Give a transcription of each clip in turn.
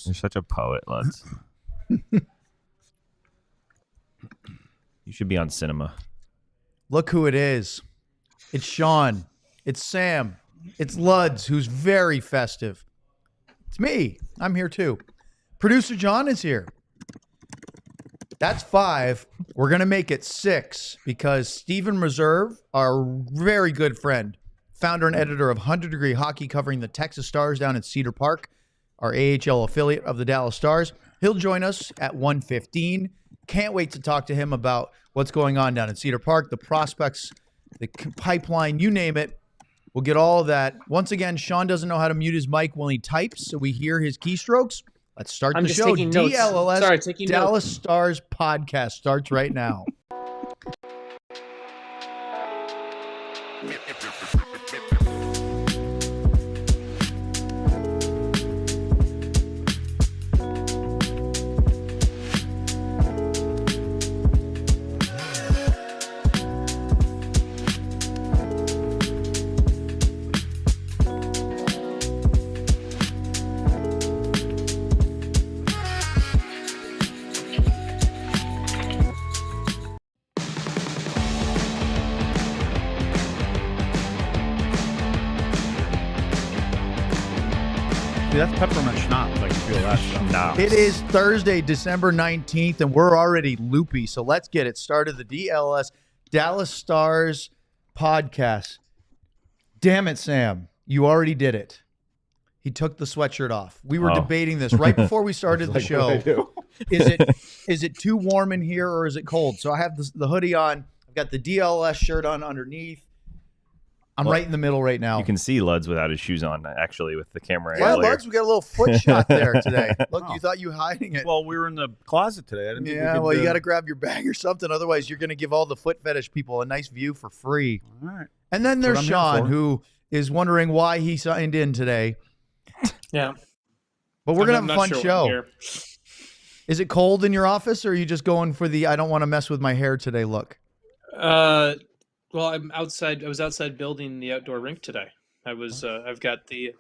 You're such a poet, Luds. You should be on cinema. Look who it is. It's Sean. It's Sam. It's Luds, who's very festive. It's me. I'm here too. Producer John is here. That's 5. We're going to make it 6 because Stephen Meserve, our very good friend, founder and editor of 100 Degree Hockey covering the Texas Stars down in Cedar Park, our AHL affiliate of the Dallas Stars, he'll join us at 1:15. Can't wait to talk to him about what's going on down in Cedar Park, the prospects, the pipeline, you name it. We'll get all of that. Once again, Sean doesn't know how to mute his mic when he types, so we hear his keystrokes. Let's start the show. DLLS, Sorry, Dallas Stars podcast starts right now. That's peppermint schnapps. I can feel that stuff. It is Thursday, December 19th, and we're already loopy. So let's get it started. The DLS Dallas Stars podcast. Damn it, Sam. You already did it. He took the sweatshirt off. We were debating this right before we started the show. Is it too warm in here or is it cold? So I have the hoodie on. I've got the DLS shirt on underneath. I'm right in the middle right now. You can see Luds without his shoes on, actually, with the camera. Yeah, Luds, we got a little foot shot there today. Look, you thought you were hiding it. Well, we were in the closet today. I didn't think we could, well, you got to grab your bag or something. Otherwise, you're going to give all the foot fetish people a nice view for free. All right. And then there's Sean, who is wondering why he signed in today. Yeah. But we're going to have a fun show. Is it cold in your office, or are you just going for the I don't want to mess with my hair today look? Well, I'm outside. I was outside building the outdoor rink today. I've got the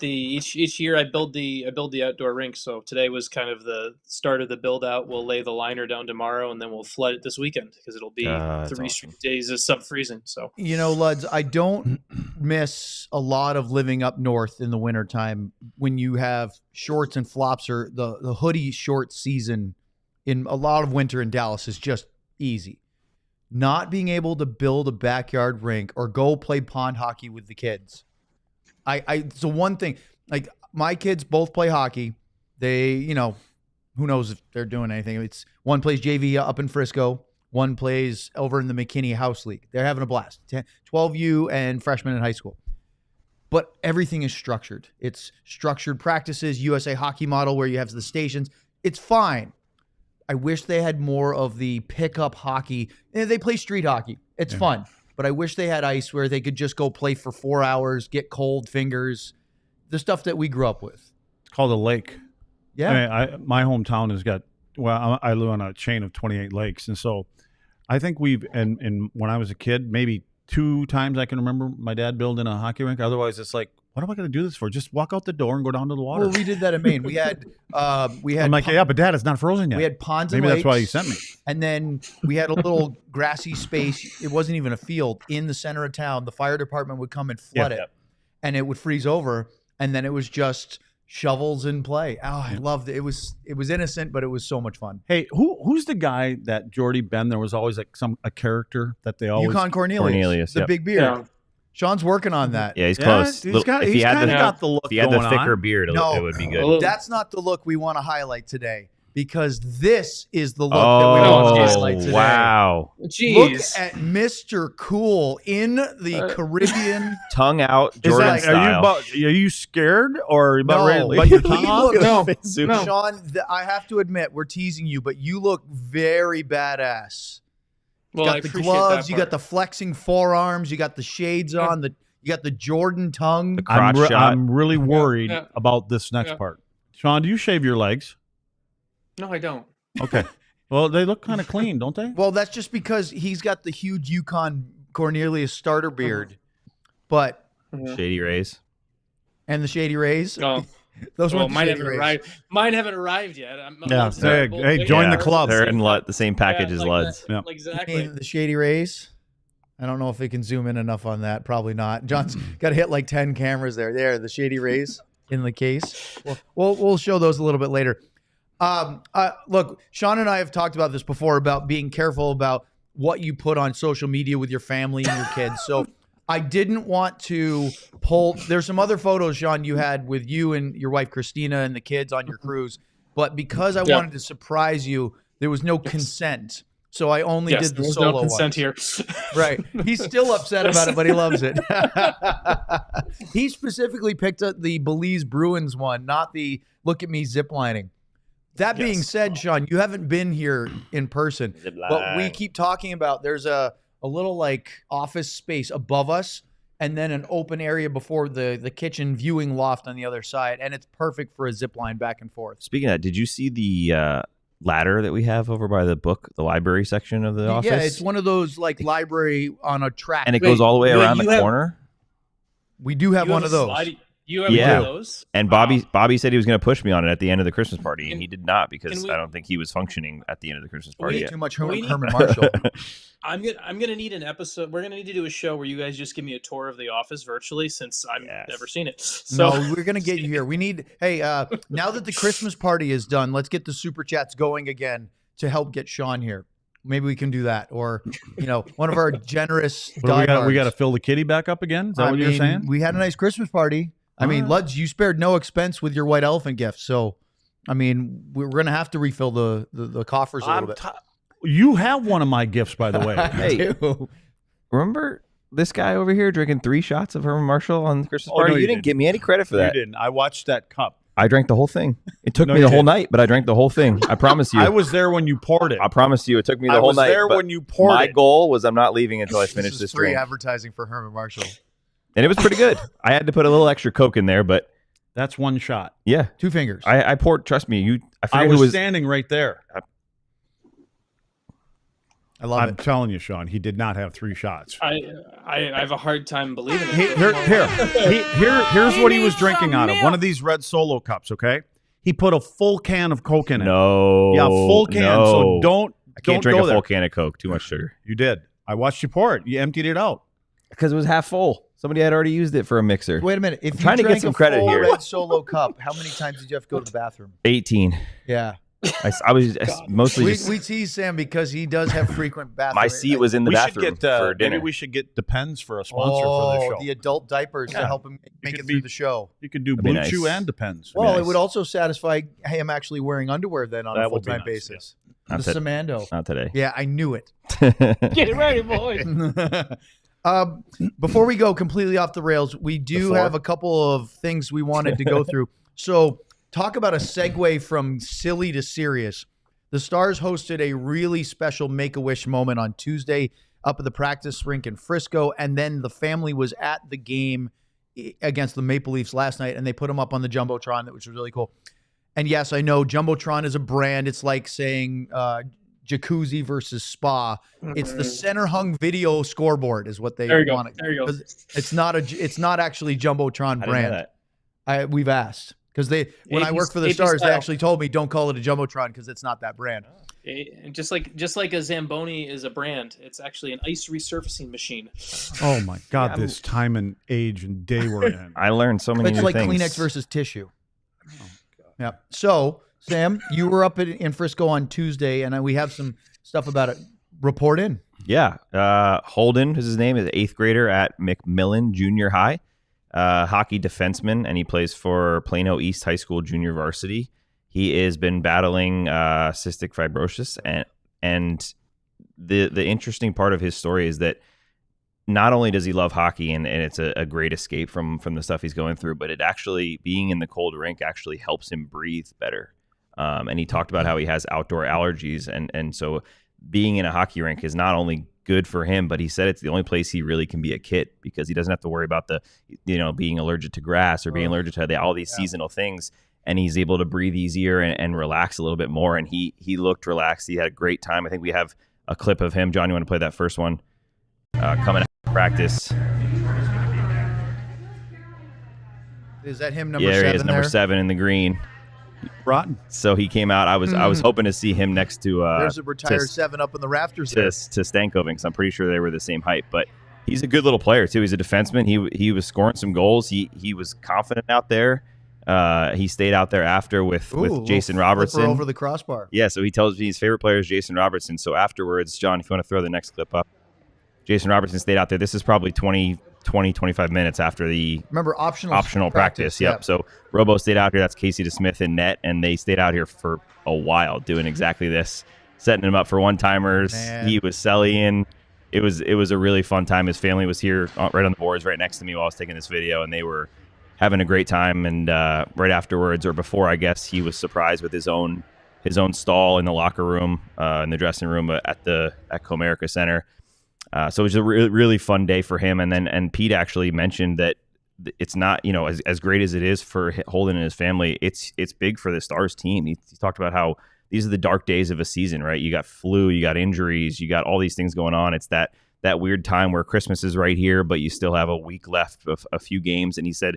each year I build the outdoor rink. So today was kind of the start of the build out. We'll lay the liner down tomorrow, and then we'll flood it this weekend because it'll be 3 straight days of sub freezing. So Luds, I don't miss a lot of living up north in the wintertime when you have shorts and flops, or the hoodie short season in a lot of winter in Dallas is just easy. Not being able to build a backyard rink or go play pond hockey with the kids. It's the one thing. Like, my kids both play hockey. They, who knows if they're doing anything. It's one plays JV up in Frisco. One plays over in the McKinney House League. They're having a blast. 12U and freshmen in high school. But everything is structured. It's structured practices, USA hockey model where you have the stations. It's fine. I wish they had more of the pickup hockey. They play street hockey. It's fun. But I wish they had ice where they could just go play for 4 hours, get cold fingers, the stuff that we grew up with. It's called a lake. Yeah. I mean, my hometown has got, I live on a chain of 28 lakes. And so I think and when I was a kid, maybe 2 times I can remember my dad building a hockey rink. Otherwise, it's like, what am I going to do this for? Just walk out the door and go down to the water. Well, we did that in Maine. We had. I'm like, yeah, but Dad, it's not frozen yet. We had ponds and maybe lakes, that's why you sent me. And then we had a little grassy space. It wasn't even a field in the center of town. The fire department would come and flood it, and it would freeze over. And then it was just shovels in play. Oh, I loved it. It was innocent, but it was so much fun. Hey, who's the guy that Jordy Ben? There was always like a character that they always Yukon Cornelius, the big beard. Yeah. Sean's working on that. Yeah, he's close. He's got the look. If he had the thicker beard, it would be good. That's not the look we want to highlight today, because this is the look that we want to highlight today. Wow. Jeez. Look at Mr. Cool in the Caribbean. Tongue out, Jordan style. Are you scared or about ready to No. bite your tongue off? No. Sean, I have to admit, we're teasing you, but you look very badass. You got the gloves, you got the flexing forearms, you got the shades on, you got the Jordan tongue. The crotch shot. I'm really worried about this next part. Sean, do you shave your legs? No, I don't. Okay. Well, they look kind of clean, don't they? Well, that's just because he's got the huge Yukon Cornelius starter beard. But Shady Rays. And the Shady Rays. Oh. Those Well, weren't the mine Shady haven't Rays. arrived. Mine haven't arrived yet. Yeah, hey, join the club. They're in the same package as Luds. Yeah. Exactly. You mean the Shady Rays? I don't know if we can zoom in enough on that. Probably not. John's got to hit like 10 cameras there. There, the Shady Rays in the case. We'll show those a little bit later. Look, Sean and I have talked about this before about being careful about what you put on social media with your family and your kids. So I didn't want to pull. There's some other photos, Sean, you had with you and your wife Christina and the kids on your cruise. But because I wanted to surprise you, there was no consent. So I only did the solo no consent ones. here. Right. He's still upset about it, but he loves it. He specifically picked up the Belize Bruins one, not the look at me ziplining. That being said, Sean, you haven't been here in person, but we keep talking about there's a little like office space above us and then an open area before the kitchen viewing loft on the other side. And it's perfect for a zip line back and forth. Speaking of that, did you see the ladder that we have over by the library section of the office? Yeah, it's one of those like library on a track. And it goes all the way around the corner? We do have one of those. You have one of those? And Bobby said he was going to push me on it at the end of the Christmas party, and he did not because I don't think he was functioning at the end of the Christmas party yet. Too much Herman Marshall. I'm gonna need an episode. We're gonna need to do a show where you guys just give me a tour of the office virtually, since I've never seen it. So no, we're gonna get you here. We need. Hey, now that the Christmas party is done, let's get the super chats going again to help get Sean here. Maybe we can do that, or one of our generous. We got to fill the kitty back up again. Is that what you're saying? We had a nice Christmas party. I mean, Luds, you spared no expense with your white elephant gift. So, I mean, we're going to have to refill the coffers a little bit. You have one of my gifts, by the way. Hey, remember this guy over here drinking 3 shots of Herman Marshall on the Christmas party? No, you didn't give me any credit for that. You didn't. I watched that cup. I drank the whole thing. It took me the whole night, but I drank the whole thing. I promise you. I was there when you poured it. I promise you, it took me the whole night. I was there when you poured it. My goal was I'm not leaving until I finish this free drink. Advertising for Herman Marshall. And it was pretty good. I had to put a little extra Coke in there, but that's one shot. Yeah, 2 fingers. I poured. Trust me, I was standing right there. I love it. I'm telling you, Sean, he did not have 3 shots. I have a hard time believing it. Here's what he was drinking out of. One of these red Solo cups, okay? He put a full can of Coke in it. No. Yeah, full can. No. So I can't drink a full can of Coke. Too much sugar. You did. I watched you pour it. You emptied it out. Because it was half full. Somebody had already used it for a mixer. Wait a minute. If I'm trying to get some credit here. Red Solo cup, how many times did you have to go to the bathroom? 18. Yeah. I was mostly we tease Sam because he does have frequent bathroom. My seat was in the bathroom for dinner. Maybe we should get Depends for a sponsor for the show. The adult diapers to help him make it through the show. You could do Blue Chew and Depends. Well, it would also satisfy him actually wearing underwear then on a full-time basis. Yeah. The Samando. Not today. Yeah, I knew it. Get ready, boys. Before we go completely off the rails, we do have a couple of things we wanted to go through. So talk about a segue from silly to serious. The Stars hosted a really special Make-A-Wish moment on Tuesday up at the practice rink in Frisco, and then the family was at the game against the Maple Leafs last night, and they put them up on the Jumbotron, which was really cool. And yes, I know Jumbotron is a brand. It's like saying jacuzzi versus spa. It's the center hung video scoreboard is what they want. There you go. It's not actually Jumbotron brand. We've asked because when I worked for the Stars, they actually told me don't call it a Jumbotron because it's not that brand. And just like a Zamboni is a brand, it's actually an ice resurfacing machine. Oh my God! This time and age and day we're in. I learned so many new things. It's like things. Kleenex versus tissue. Oh my God. Yeah. So Sam, you were up in Frisco on Tuesday, and we have some stuff about it. Report in. Yeah. Holden is his name, is an 8th grader at McMillan Junior High, hockey defenseman, and he plays for Plano East High School Junior Varsity. He has been battling cystic fibrosis, and the interesting part of his story is that not only does he love hockey, and it's a great escape from the stuff he's going through, but it actually, being in the cold rink actually helps him breathe better. And he talked about how he has outdoor allergies, and so being in a hockey rink is not only good for him, but he said it's the only place he really can be a kid because he doesn't have to worry about being allergic to grass or being allergic to all these seasonal things. And he's able to breathe easier and relax a little bit more. And he looked relaxed. He had a great time. I think we have a clip of him. John, you want to play that first one? Coming out of practice. Is that him, number Yeah, 7 he is number there? 7 in the green. Rotten. So he came out. I was hoping to see him next to There's a retired 7 up in the rafters there. to Stankovic, because I'm pretty sure they were the same height. But he's a good little player too. He's a defenseman. He was scoring some goals. He was confident out there. He stayed out there after with Jason Robertson over the crossbar. Yeah, so he tells me his favorite player is Jason Robertson. So afterwards, John, if you want to throw the next clip up, Jason Robertson stayed out there. This is probably 25 minutes after the optional practice. Yep. Yeah. So Robo stayed out here. That's Casey DeSmith in net, and they stayed out here for a while doing exactly this, setting him up for one-timers. He was selling. It was a really fun time. His family was here right on the boards right next to me while I was taking this video, and they were having a great time. And right afterwards, or before, I guess, he was surprised with his own stall in the locker room, in the dressing room at Comerica Center. So it was a really fun day for him. And Pete actually mentioned that it's not, as great as it is for Holden and his family, it's big for the Stars team. He talked about how these are the dark days of a season, right? You got flu, you got injuries, you got all these things going on. It's that weird time where Christmas is right here, but you still have a week left of a few games. And he said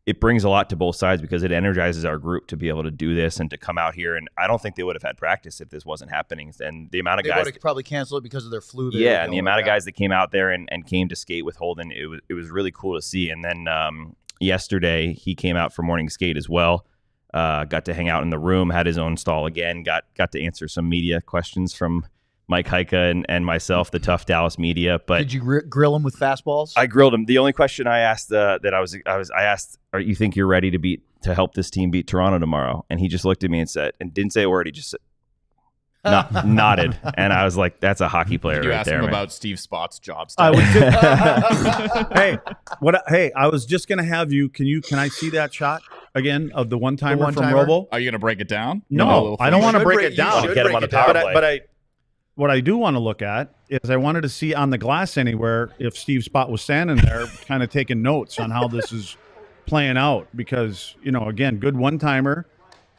it brings a lot to both sides because it energizes our group to be able to do this and to come out here. And I don't think they would have had practice if this wasn't happening. And the amount of they guys would have probably canceled it because of their flu. Yeah, and the amount of guys that came out there and came to skate with Holden, it was really cool to see. And then yesterday he came out for morning skate as well. Got to hang out in the room, had his own stall again. Got to answer some media questions from Mike Heika and myself, the tough Dallas media. But did you grill him with fastballs? I grilled him. The only question I asked I asked, "Are you think you're ready to help this team beat Toronto tomorrow?" And he just looked at me and said, and didn't say a word. He just nodded, and I was like, "That's a hockey player." You right asked there, him man. about Steve Spott's job I stuff. was hey, I was just gonna have you. Can I see that shot again of the one-timer from one-timer? Robo? Are you gonna break it down? No, I don't want to break it down. Get him on the power play. But what I do want to look at is I wanted to see on the glass anywhere if Steve Spott was standing there kind of taking notes on how this is playing out because, again, good one-timer,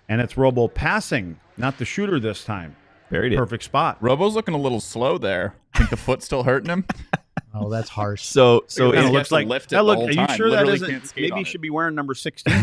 and it's Robo passing, not the shooter this time. Buried it. Perfect spot. Robo's looking a little slow there. Think the foot's still hurting him? Oh, that's harsh. So It Kind has of looks to like lift it that. the Look, whole are you time. sure that Literally isn't? can't skate Maybe on he it. should be wearing number 16.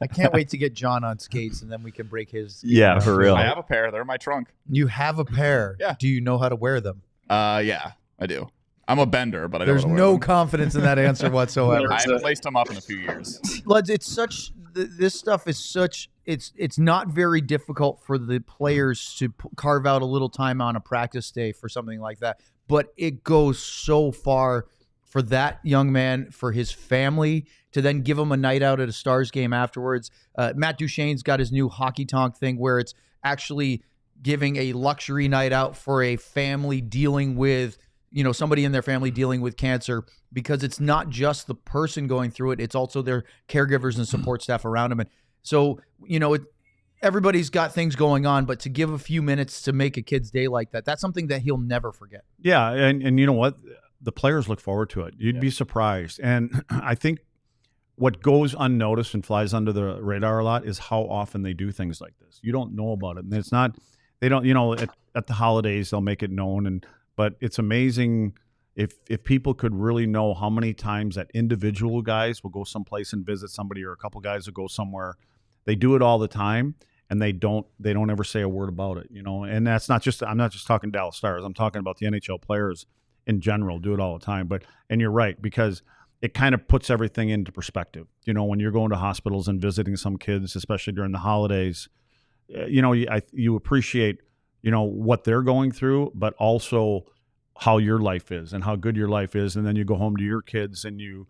I can't wait to get John on skates, and then we can break his. Yeah, for real. I have a pair. They're in my trunk. You have a pair. Yeah. Do you know how to wear them? Yeah, I do. I'm a bender, but I don't There's know no confidence in that answer whatsoever. I haven't laced them up in a few years. Luds, it's such. This stuff is such. It's not very difficult for the players to carve out a little time on a practice day for something like that, but it goes so far for that young man, for his family, to then give him a night out at a Stars game afterwards. Matt Duchene's got his new hockey tonk thing where it's actually giving a luxury night out for a family dealing with, somebody in their family dealing with cancer, because it's not just the person going through it, it's also their caregivers and support staff around them. And so, everybody's got things going on, but to give a few minutes to make a kid's day like that, that's something that he'll never forget. Yeah, and you know what? The players look forward to it. You'd be surprised. And I think what goes unnoticed and flies under the radar a lot is how often they do things like this. You don't know about it. And it's not, they don't, at the holidays, they'll make it known. But it's amazing if people could really know how many times that individual guys will go someplace and visit somebody, or a couple guys will go somewhere. They do it all the time. And they don't ever say a word about it, And that's not just, I'm not just talking Dallas Stars. I'm talking about the NHL players in general do it all the time. And you're right, because it kind of puts everything into perspective. When you're going to hospitals and visiting some kids, especially during the holidays, you appreciate, what they're going through, but also how your life is and how good your life is. And then you go home to your kids and you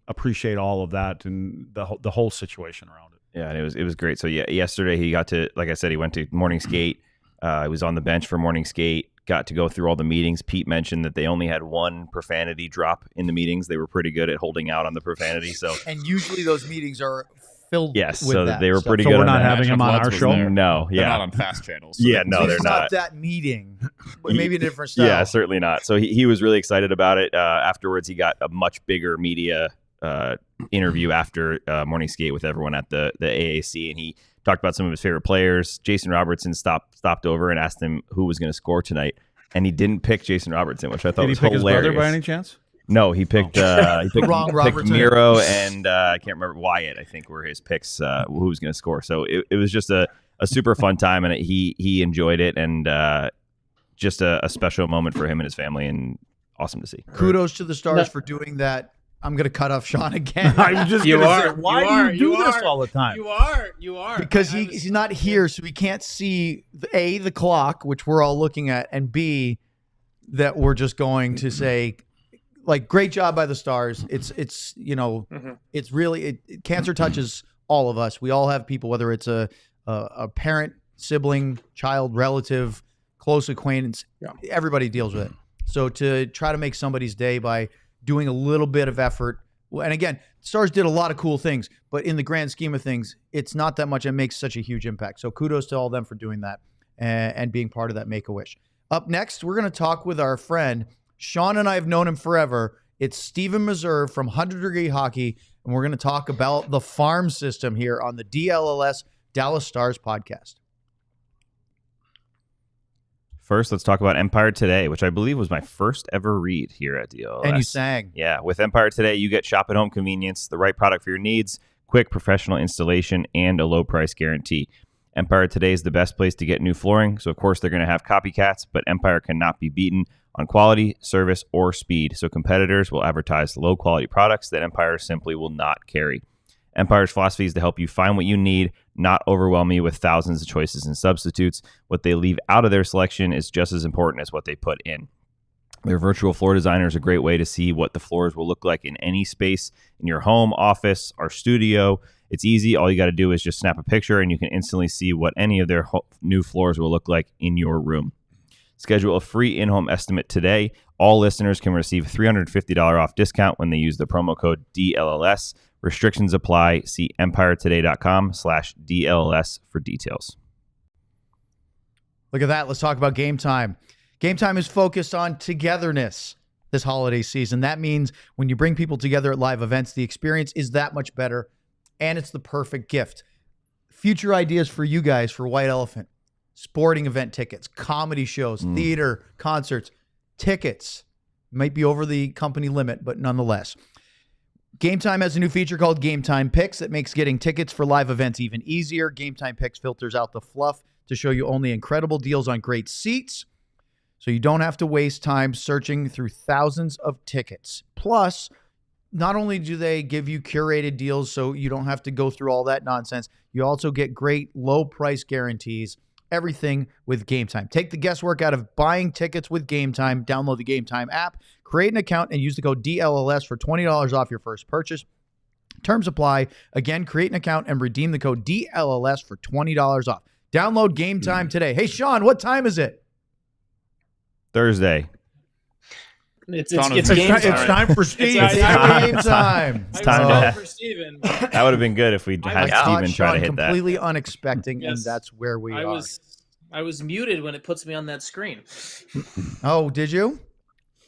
appreciate all of that and the whole situation around it. Yeah, and it was great. So yesterday he got to, like I said, he went to morning skate. He was on the bench for morning skate. Got to go through all the meetings. Pete mentioned that they only had one profanity drop in the meetings. They were pretty good at holding out on the profanity. So and usually those meetings are filled. Yes, with so that they were stuff. pretty So good. we're on not that. having him on Luds our was show. there. No, They're yeah, not on fast channels. Yeah, no, they're It's not. that meeting, but maybe a different style. Yeah, certainly not. So he was really excited about it. Afterwards, he got a much bigger media interview after morning skate with everyone at the AAC, and he talked about some of his favorite players. Jason Robertson stopped over and asked him who was going to score tonight, and he didn't pick Jason Robertson, which I thought Did he was pick hilarious. his brother by any chance? No, he picked Wrong picked Robertson. Miro and I can't remember Wyatt. I think were his picks. Who was going to score? So it was just a super fun time, and he enjoyed it, and just a special moment for him and his family, and awesome to see. Kudos to the Stars for doing that. I'm going to cut off Sean again. I was just You going to are. say, why You do you are. do You this are. all the time? You are. Because he's not here, so we can't see the clock, which we're all looking at, and B, that we're just going to say, like, great job by the Stars. It's it's really cancer touches all of us. We all have people, whether it's a parent, sibling, child, relative, close acquaintance. Yeah. Everybody deals with it. So to try to make somebody's day by doing a little bit of effort. And again, Stars did a lot of cool things, but in the grand scheme of things, it's not that much. It makes such a huge impact. So kudos to all of them for doing that and being part of that Make-A-Wish. Up next, we're going to talk with our friend. Sean and I have known him forever. It's Stephen Meserve from 100 Degree Hockey, and we're going to talk about the farm system here on the DLLS Dallas Stars podcast. First, let's talk about Empire Today, which I believe was my first ever read here at DLS. And you sang. Yeah, with Empire Today, you get shop at home convenience, the right product for your needs, quick professional installation, and a low price guarantee. Empire Today is the best place to get new flooring, so of course they're going to have copycats, but Empire cannot be beaten on quality, service, or speed, so competitors will advertise low quality products that Empire simply will not carry. Empire's philosophy is to help you find what you need, not overwhelm you with thousands of choices and substitutes. What they leave out of their selection is just as important as what they put in. Their virtual floor designer is a great way to see what the floors will look like in any space in your home, office, or studio. It's easy. All you got to do is just snap a picture and you can instantly see what any of their new floors will look like in your room. Schedule a free in-home estimate today. All listeners can receive a $350 off discount when they use the promo code DLLS. Restrictions apply. See empiretoday.com/DLLS for details. Look at that. Let's talk about Game Time. Game Time is focused on togetherness this holiday season. That means when you bring people together at live events, the experience is that much better, and it's the perfect gift. Future ideas for you guys for White Elephant: sporting event tickets, comedy shows, theater, concerts, tickets. Might be over the company limit, but nonetheless. Game Time has a new feature called Game Time Picks that makes getting tickets for live events even easier. Game Time Picks filters out the fluff to show you only incredible deals on great seats, so you don't have to waste time searching through thousands of tickets. Plus, not only do they give you curated deals so you don't have to go through all that nonsense, you also get great low price guarantees. Everything with Game Time. Take the guesswork out of buying tickets with Game Time. Download the Game Time app, create an account, and use the code DLLS for $20 off your first purchase. Terms apply. Again, create an account and redeem the code DLLS for $20 off. Download Game Time today. Hey, Sean, what time is it? Thursday. It's It's game time. It's time for Steve. It's time. Game Time. It's time to for Steven. That would have been good if we had I caught Steven try to Sean hit that. completely unexpected, and Yes. that's where we are. I was muted when it puts me on that screen. Oh, did you?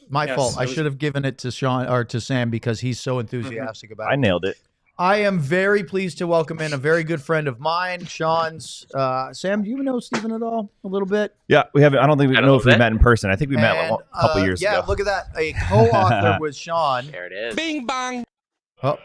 My Yes, fault. I I was- should have given it to Sean or to Sam because he's so enthusiastic about I it. nailed it. I am very pleased to welcome in a very good friend of mine, Sean's. Sam, do you know Stephen at all? A little bit? Yeah, we haven't. I don't think we A know little if we bit. met in person. I think we met And, a couple years yeah, ago. look at that. A co-author with Sean. There it is. Bing bong. Oh,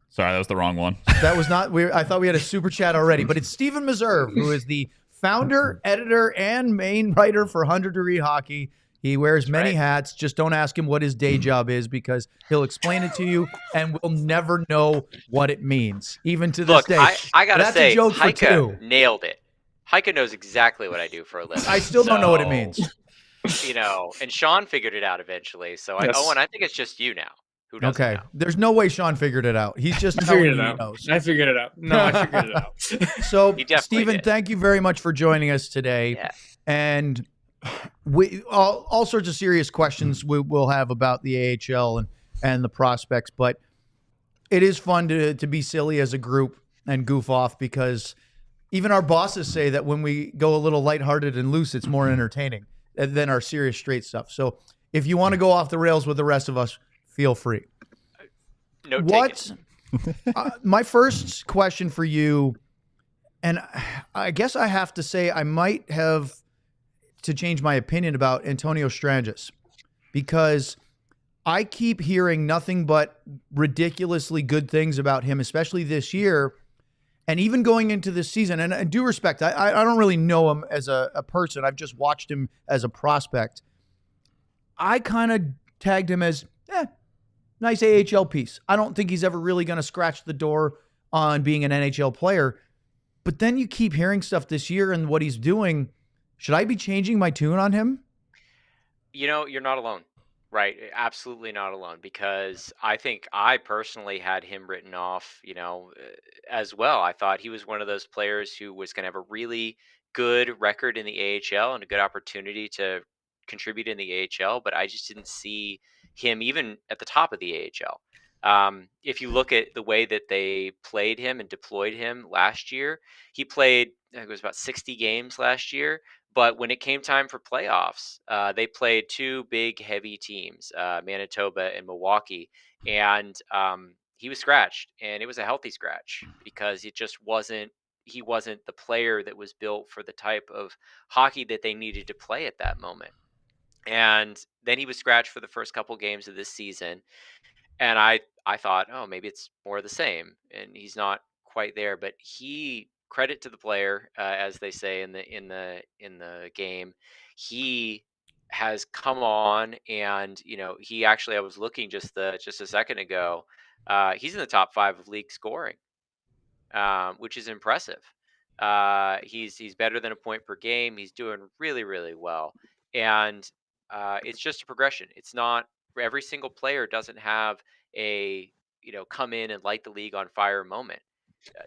Sorry, that was the wrong one. that was not. I thought we had a super chat already, but it's Stephen Meserve, who is the founder, editor, and main writer for 100 Degree Hockey. He wears many right. hats. Just don't ask him what his day job is because he'll explain it to you and we'll never know what it means, even to this Look, day. I gotta That's a say, joke for Heike two. nailed it. Heike knows exactly what I do for a living. I still don't know what it So, means. You know, and Sean figured it out eventually. So, Yes. Owen, I think it's just you now. Who doesn't Okay. know? There's no way Sean figured it out. He's just I telling figured you it he out. knows. I figured it out. No, I figured it out. So, He definitely Stephen, did. thank you very much for joining us today. Yeah. And we all sorts of serious questions we'll have about the AHL and the prospects, but it is fun to be silly as a group and goof off because even our bosses say that when we go a little lighthearted and loose, it's more entertaining than our serious straight stuff. So if you want to go off the rails with the rest of us, feel free. No What? taken. My first question for you, and I guess I have to say I might have to change my opinion about Antonio Stranges because I keep hearing nothing but ridiculously good things about him, especially this year. And even going into this season, and I due respect, I don't really know him as a person. I've just watched him as a prospect. I kind of tagged him as, nice AHL piece. I don't think he's ever really going to scratch the door on being an NHL player. But then you keep hearing stuff this year and what he's doing. Should I be changing my tune on him? You're not alone, right? Absolutely not alone, because I think I personally had him written off, as well. I thought he was one of those players who was going to have a really good record in the AHL and a good opportunity to contribute in the AHL, but I just didn't see him even at the top of the AHL. If you look at the way that they played him and deployed him last year, he played, I think it was about 60 games last year. But when it came time for playoffs, they played two big, heavy teams, Manitoba and Milwaukee, and he was scratched, and it was a healthy scratch because it just wasn't. He wasn't the player that was built for the type of hockey that they needed to play at that moment. And then he was scratched for the first couple games of this season, and I thought, oh, maybe it's more of the same, and he's not quite there. But he, credit to the player, as they say in the game, he has come on, and he actually, I was looking just a second ago, he's in the top 5 of league scoring, which is impressive. He's better than a point per game. He's doing really, really well, and it's just a progression. It's not, every single player doesn't have a come in and light the league on fire moment.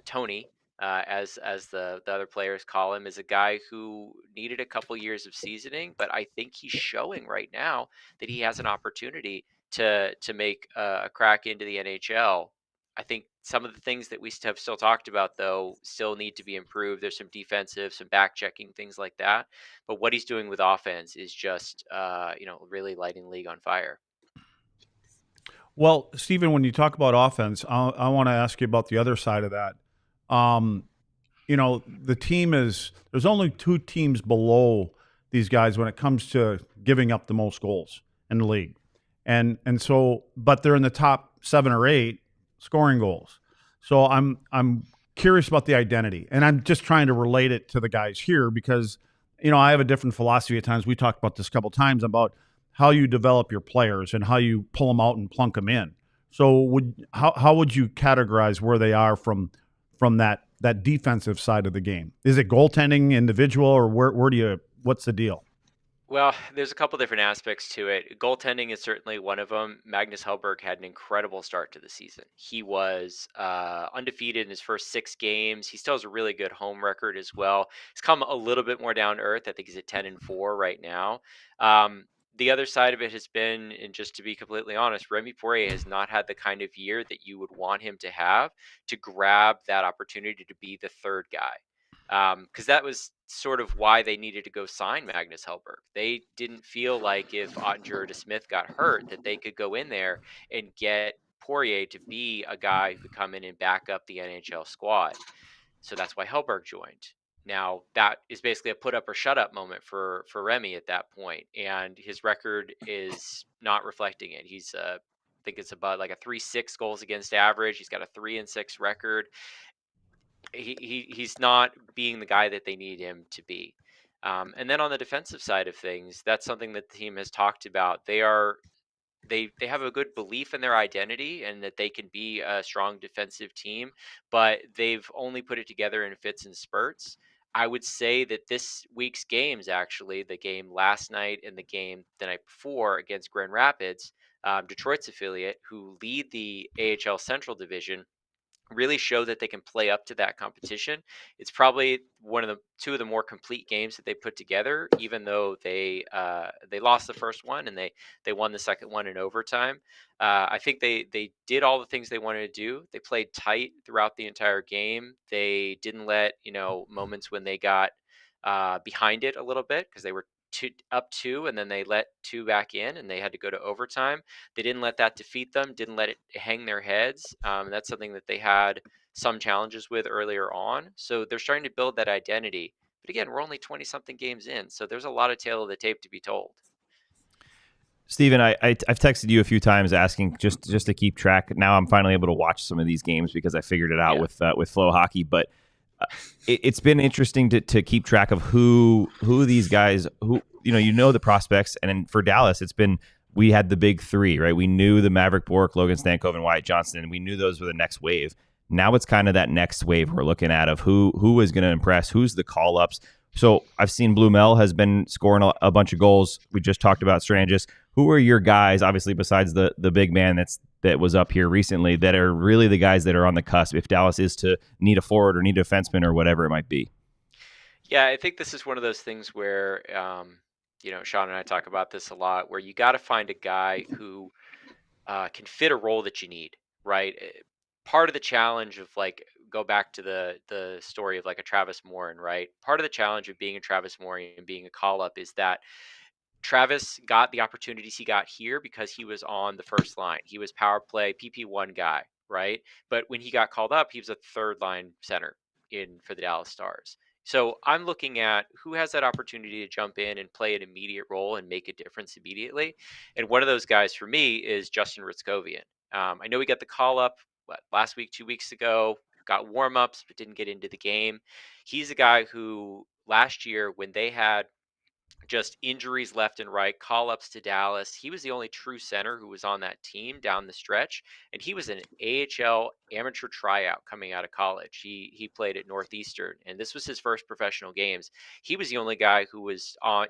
Tony, as the other players call him, is a guy who needed a couple years of seasoning, but I think he's showing right now that he has an opportunity to make a crack into the NHL. I think some of the things that we have still talked about, though, still need to be improved. There's some defensive, some back checking, things like that. But what he's doing with offense is just, really lighting the league on fire. Well, Stephen, when you talk about offense, I want to ask you about the other side of that. The team there's only 2 teams below these guys when it comes to giving up the most goals in the league. And so, but they're in the top 7 or 8 scoring goals. So I'm curious about the identity, and I'm just trying to relate it to the guys here because, I have a different philosophy at times. We talked about this a couple of times about how you develop your players and how you pull them out and plunk them in. So how would you categorize where they are from that defensive side of the game? Is it goaltending, individual, or what's the deal? Well, there's a couple different aspects to it. Goaltending is certainly one of them. Magnus Hellberg had an incredible start to the season. He was undefeated in his first 6 games. He still has a really good home record as well. He's come a little bit more down to earth. I think he's at 10-4 right now. The other side of it has been, and just to be completely honest, Remy Poirier has not had the kind of year that you would want him to have to grab that opportunity to be the third guy. Because that was sort of why they needed to go sign Magnus Hellberg. They didn't feel like if Ottinger or DeSmith got hurt that they could go in there and get Poirier to be a guy who could come in and back up the NHL squad. So that's why Hellberg joined. Now that is basically a put up or shut up moment for Remy at that point, and his record is not reflecting it. He's I think it's about like a 3.6 goals against average. He's got a 3-6 record. He's not being the guy that they need him to be. And then on the defensive side of things, that's something that the team has talked about. They have a good belief in their identity and that they can be a strong defensive team, but they've only put it together in fits and spurts. I would say that this week's games, actually, the game last night and the game the night before against Grand Rapids, Detroit's affiliate, who lead the AHL Central Division, really show that they can play up to that competition. It's probably two of the more complete games that they put together, even though they lost the first one and they won the second one in overtime. I think they did all the things they wanted to do. They played tight throughout the entire game. They didn't let moments when they got behind it a little bit, because they were up 2 and then they let 2 back in and they had to go to overtime. They didn't let that defeat them, didn't let it hang their heads. That's something that they had some challenges with earlier on. So they're starting to build that identity. But again, we're only 20 something games in, so there's a lot of tail of the tape to be told. Stephen, I've texted you a few times asking just to keep track. Now I'm finally able to watch some of these games because I figured it out with Flow Hockey. But it's been interesting to keep track of who these guys who the prospects, and then for Dallas we had the big three, right? We knew the Maverick Bourque, Logan Stankov, and Wyatt Johnston, and we knew those were the next wave. Now it's kind of that next wave we're looking at of who is going to impress, who's the call ups. So I've seen Blumel has been scoring a bunch of goals. We just talked about Strangis. Who are your guys, obviously, besides the big man that was up here recently, that are really the guys that are on the cusp if Dallas is to need a forward or need a defenseman or whatever it might be? Yeah, I think this is one of those things where, Sean and I talk about this a lot, where you got to find a guy who can fit a role that you need, right? Part of the challenge of go back to the story of a Travis Morin, right? Part of the challenge of being a Travis Morin and being a call-up is that Travis got the opportunities he got here because he was on the first line. He was power play PP1 guy, right? But when he got called up, he was a third line center for the Dallas Stars. So I'm looking at who has that opportunity to jump in and play an immediate role and make a difference immediately. And one of those guys for me is Justin Ritskovian. I know we got the call up last week, 2 weeks ago, got warm-ups, but didn't get into the game. He's a guy who last year, when they had just injuries left and right, call-ups to Dallas, he was the only true center who was on that team down the stretch, and he was an AHL amateur tryout coming out of college. He played at Northeastern, and this was his first professional games. He was the only guy who was on,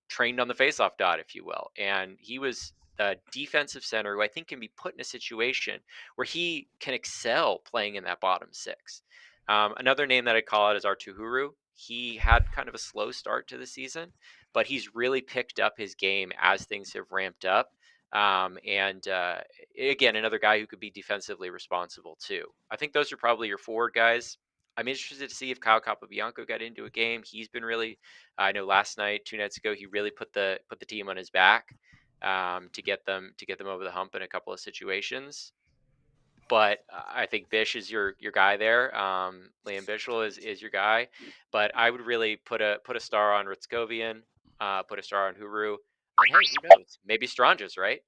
trained on the faceoff dot, if you will, and he was a defensive center who I think can be put in a situation where he can excel playing in that bottom six. Another name that I call out is Arttu Huru. He had kind of a slow start to the season, but he's really picked up his game as things have ramped up. And again, another guy who could be defensively responsible too. I think those are probably your forward guys. I'm interested to see if Kyle Capobianco got into a game. He's been really, I know last night, 2 nights ago, he really put the team on his back to get them over the hump in a couple of situations. But I think Bish is your guy there. Liam Bishel is your guy. But I would really put a star on Ritskovian, put a star on Huru. And hey, who knows? Maybe Stranges, right?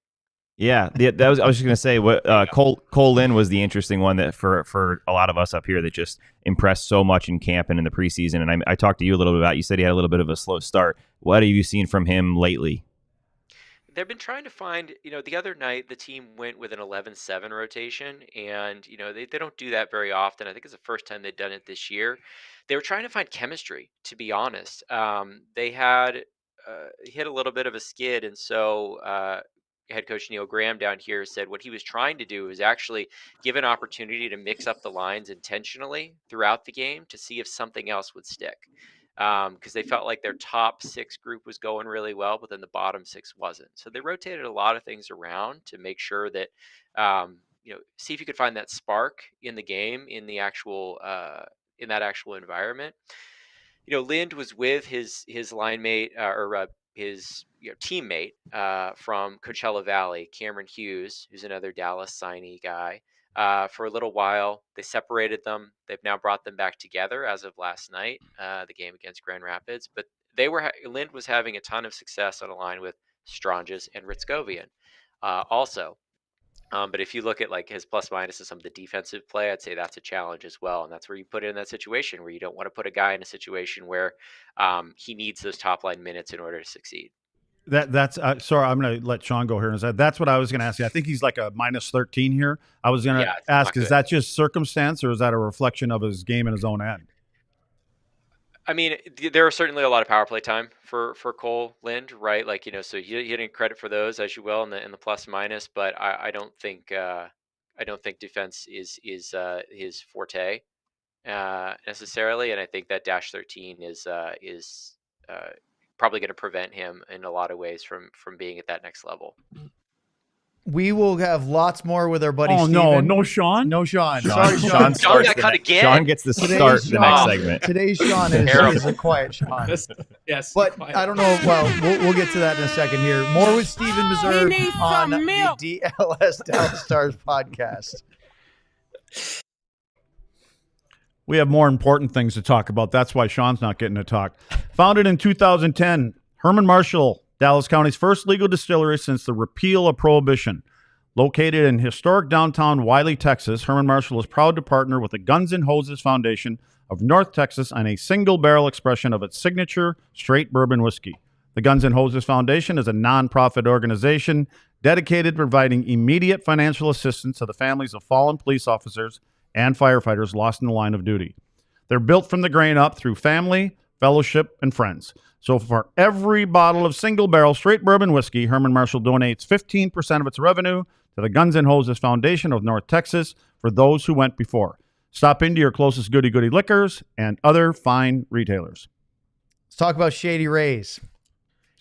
Yeah, I was just gonna say what Cole Lynn was the interesting one that for a lot of us up here that just impressed so much in camp and in the preseason. And I talked to you a little bit about. You said he had a little bit of a slow start. What have you seen from him lately? They've been trying to find, the other night the team went with an 11-7 rotation, and they don't do that very often. I think it's the first time they've done it this year. They were trying to find chemistry, to be honest. They had hit a little bit of a skid, and so head coach Neil Graham down here said what he was trying to do is actually give an opportunity to mix up the lines intentionally throughout the game to see if something else would stick. Because they felt like their top 6 group was going really well, but then the bottom 6 wasn't. So they rotated a lot of things around to make sure that, see if you could find that spark in the game, in the actual, in that actual environment. Lind was with his line mate or his teammate from Coachella Valley, Cameron Hughes, who's another Dallas signee guy. For a little while, they separated them. They've now brought them back together as of last night, the game against Grand Rapids. But Lind was having a ton of success on a line with Stranges and Ritskovian also. But if you look at his plus minus and some of the defensive play, I'd say that's a challenge as well. And that's where you put it in that situation where you don't want to put a guy in a situation where he needs those top line minutes in order to succeed. That's sorry, I'm going to let Sean go here and say that's what I was going to ask you. I think he's like a minus 13 here. I was going to ask, is that just circumstance or is that a reflection of his game in his own end? I mean, there are certainly a lot of power play time for Cole Lind, right? So you didn't credit for those as you will in the plus minus, but I don't think defense is his forte necessarily, and I think that dash 13 is probably going to prevent him in a lot of ways from being at that next level. We will have lots more with our buddy Stephen. No Sean? No Sean. Sorry, Sean. Sean got cut again. Sean gets the start the next segment. Today's Sean is a quiet Sean. Yes. But I don't know. Well, we'll get to that in a second here. More with Stephen Meserve on the DLS Dallas Stars podcast. We have more important things to talk about. That's why Sean's not getting to talk. Founded in 2010, Herman Marshall Dallas County's first legal distillery since the repeal of Prohibition. Located in historic downtown Wiley, Texas, Herman Marshall is proud to partner with the Guns N' Hoses Foundation of North Texas on a single-barrel expression of its signature straight bourbon whiskey. The Guns N' Hoses Foundation is a nonprofit organization dedicated to providing immediate financial assistance to the families of fallen police officers and firefighters lost in the line of duty. They're built from the grain up through family, fellowship, and friends. So for every bottle of single-barrel straight bourbon whiskey, Herman Marshall donates 15% of its revenue to the Guns N' Hoses Foundation of North Texas for those who went before. Stop into your closest Goody Goody Liquors and other fine retailers. Let's talk about Shady Rays.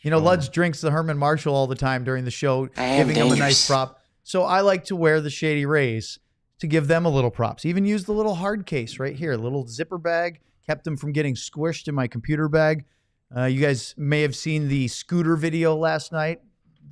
You know, Luds drinks the Herman Marshall all the time during the show, giving him a nice prop. So I like to wear the Shady Rays to give them a little props. Even use the little hard case right here, a little zipper bag, kept them from getting squished in my computer bag. You guys may have seen the scooter video last night.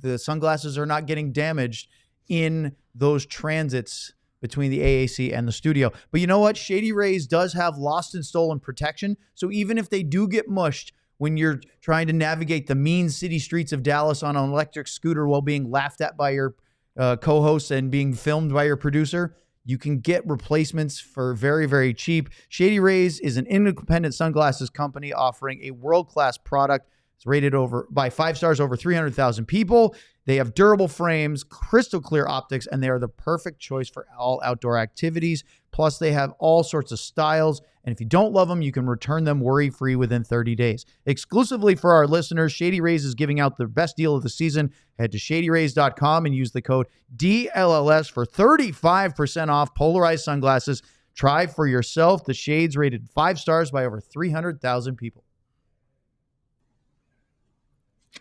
The sunglasses are not getting damaged in those transits between the AAC and the studio. But you know what? Shady Rays does have lost and stolen protection. So even if they do get mushed when you're trying to navigate the mean city streets of Dallas on an electric scooter while being laughed at by your co-hosts and being filmed by your producer, you can get replacements for very, very cheap. Shady Rays is an independent sunglasses company offering a world-class product. It's rated by 5 stars over 300,000 people. They have durable frames, crystal clear optics, and they are the perfect choice for all outdoor activities. Plus, they have all sorts of styles. And if you don't love them, you can return them worry-free within 30 days. Exclusively for our listeners, Shady Rays is giving out the best deal of the season. Head to shadyrays.com and use the code DLLS for 35% off polarized sunglasses. Try for yourself. The shades rated 5 stars by over 300,000 people.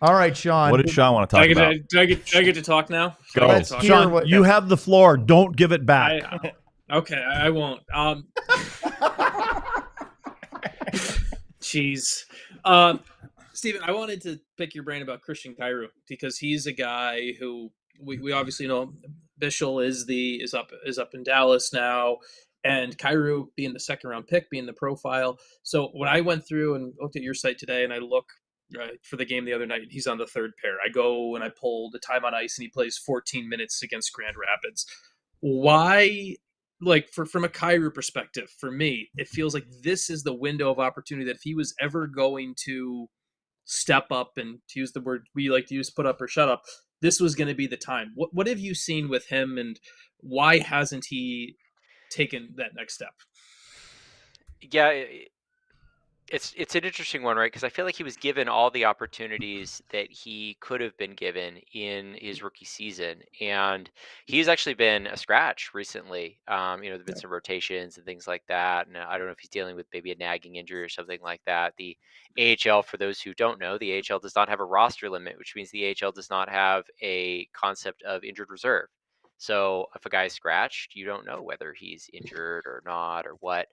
All right, Sean. What did Sean want to talk about? Do I get to talk now? Go. Let's hear Sean, what- you have the floor. Don't give it back. Okay, I won't. Jeez. Stephen, I wanted to pick your brain about Christian Cairo because he's a guy who we obviously know Bishel is up in Dallas now, and Cairo being the second round pick, being the profile. So when I went through and looked at your site today and I look for the game the other night, he's on the third pair. I go and I pull the time on ice and he plays 14 minutes against Grand Rapids. Why? Like from a Cairo perspective, for me, it feels like this is the window of opportunity that if he was ever going to step up and to use the word we like to use, put up or shut up, this was going to be the time. What have you seen with him and why hasn't he taken that next step? Yeah, it's an interesting one, right? Because I feel like he was given all the opportunities that he could have been given in his rookie season, and he's actually been a scratch recently. There've been some rotations and things like that, and I don't know if he's dealing with maybe a nagging injury or something like that. The AHL, for those who don't know, the AHL does not have a roster limit, which means the AHL does not have a concept of injured reserve. So if a guy's scratched, you don't know whether he's injured or not or what.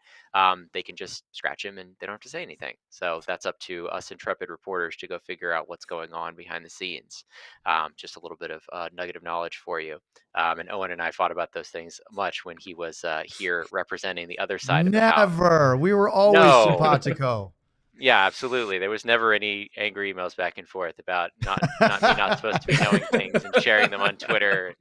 They can just scratch him and they don't have to say anything. So that's up to us intrepid reporters to go figure out what's going on behind the scenes. Just a little bit of nugget of knowledge for you. And Owen and I fought about those things much when he was here representing the other side of the house. Never. We were always No. simpatico. Yeah, absolutely. There was never any angry emails back and forth about not supposed to be knowing things and sharing them on Twitter.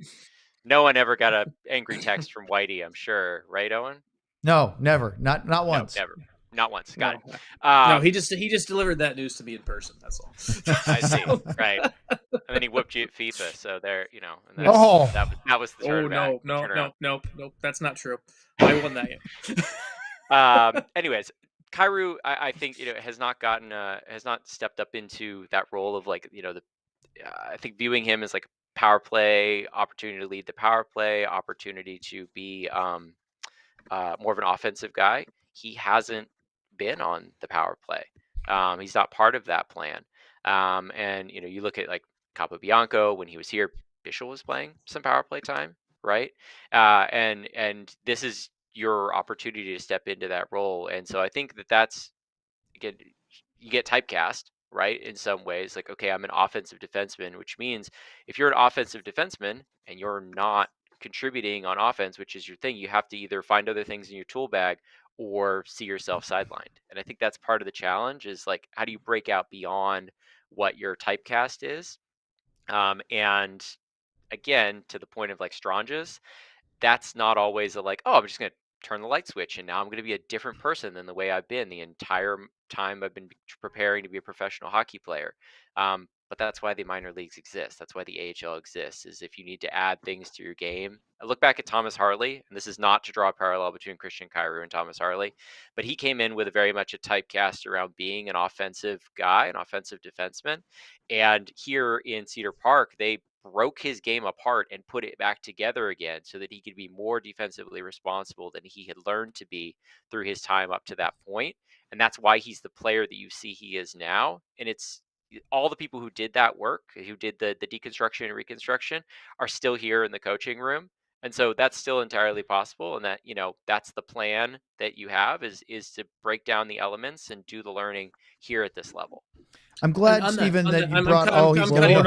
No one ever got an angry text from Whitey, I'm sure, right, Owen? No, never. Not once. No, never. Not once. Got it. No, he just delivered that news to me in person. That's all. I see. Right. And then he whooped you at FIFA. So there, and that was the turnaround. No. That's not true. I won that game. Anyways, Cairo, I think has not stepped up into that role of I think viewing him as like power play opportunity to lead the power play, opportunity to be more of an offensive guy. He hasn't been on the power play. He's not part of that plan. And you look at like Capobianco when he was here, Bishel was playing some power play time, right? And this is your opportunity to step into that role. And so I think that's again, you get typecast, right? In some ways, like, okay, I'm an offensive defenseman, which means if you're an offensive defenseman and you're not contributing on offense, which is your thing, you have to either find other things in your tool bag or see yourself sidelined. And I think that's part of the challenge is like, how do you break out beyond what your typecast is. And again, to the point of like Stranges, that's not always a like, oh, I'm just going to turn the light switch and now I'm going to be a different person than the way I've been the entire time I've been preparing to be a professional hockey player. But that's why the minor leagues exist. That's why the AHL exists, is if you need to add things to your game. I look back at Thomas Harley, and this is not to draw a parallel between Christian Kyrou and Thomas Harley, but he came in with a very much a typecast around being an offensive guy, an offensive defenseman. And here in Cedar Park, they broke his game apart and put it back together again so that he could be more defensively responsible than he had learned to be through his time up to that point. And that's why he's the player that you see he is now. And it's all the people who did that work, who did the deconstruction and reconstruction, are still here in the coaching room. And so that's still entirely possible. And that, that's the plan that you have is to break down the elements and do the learning here at this level. I'm glad, Stephen, that you brought. Oh, he's no, he has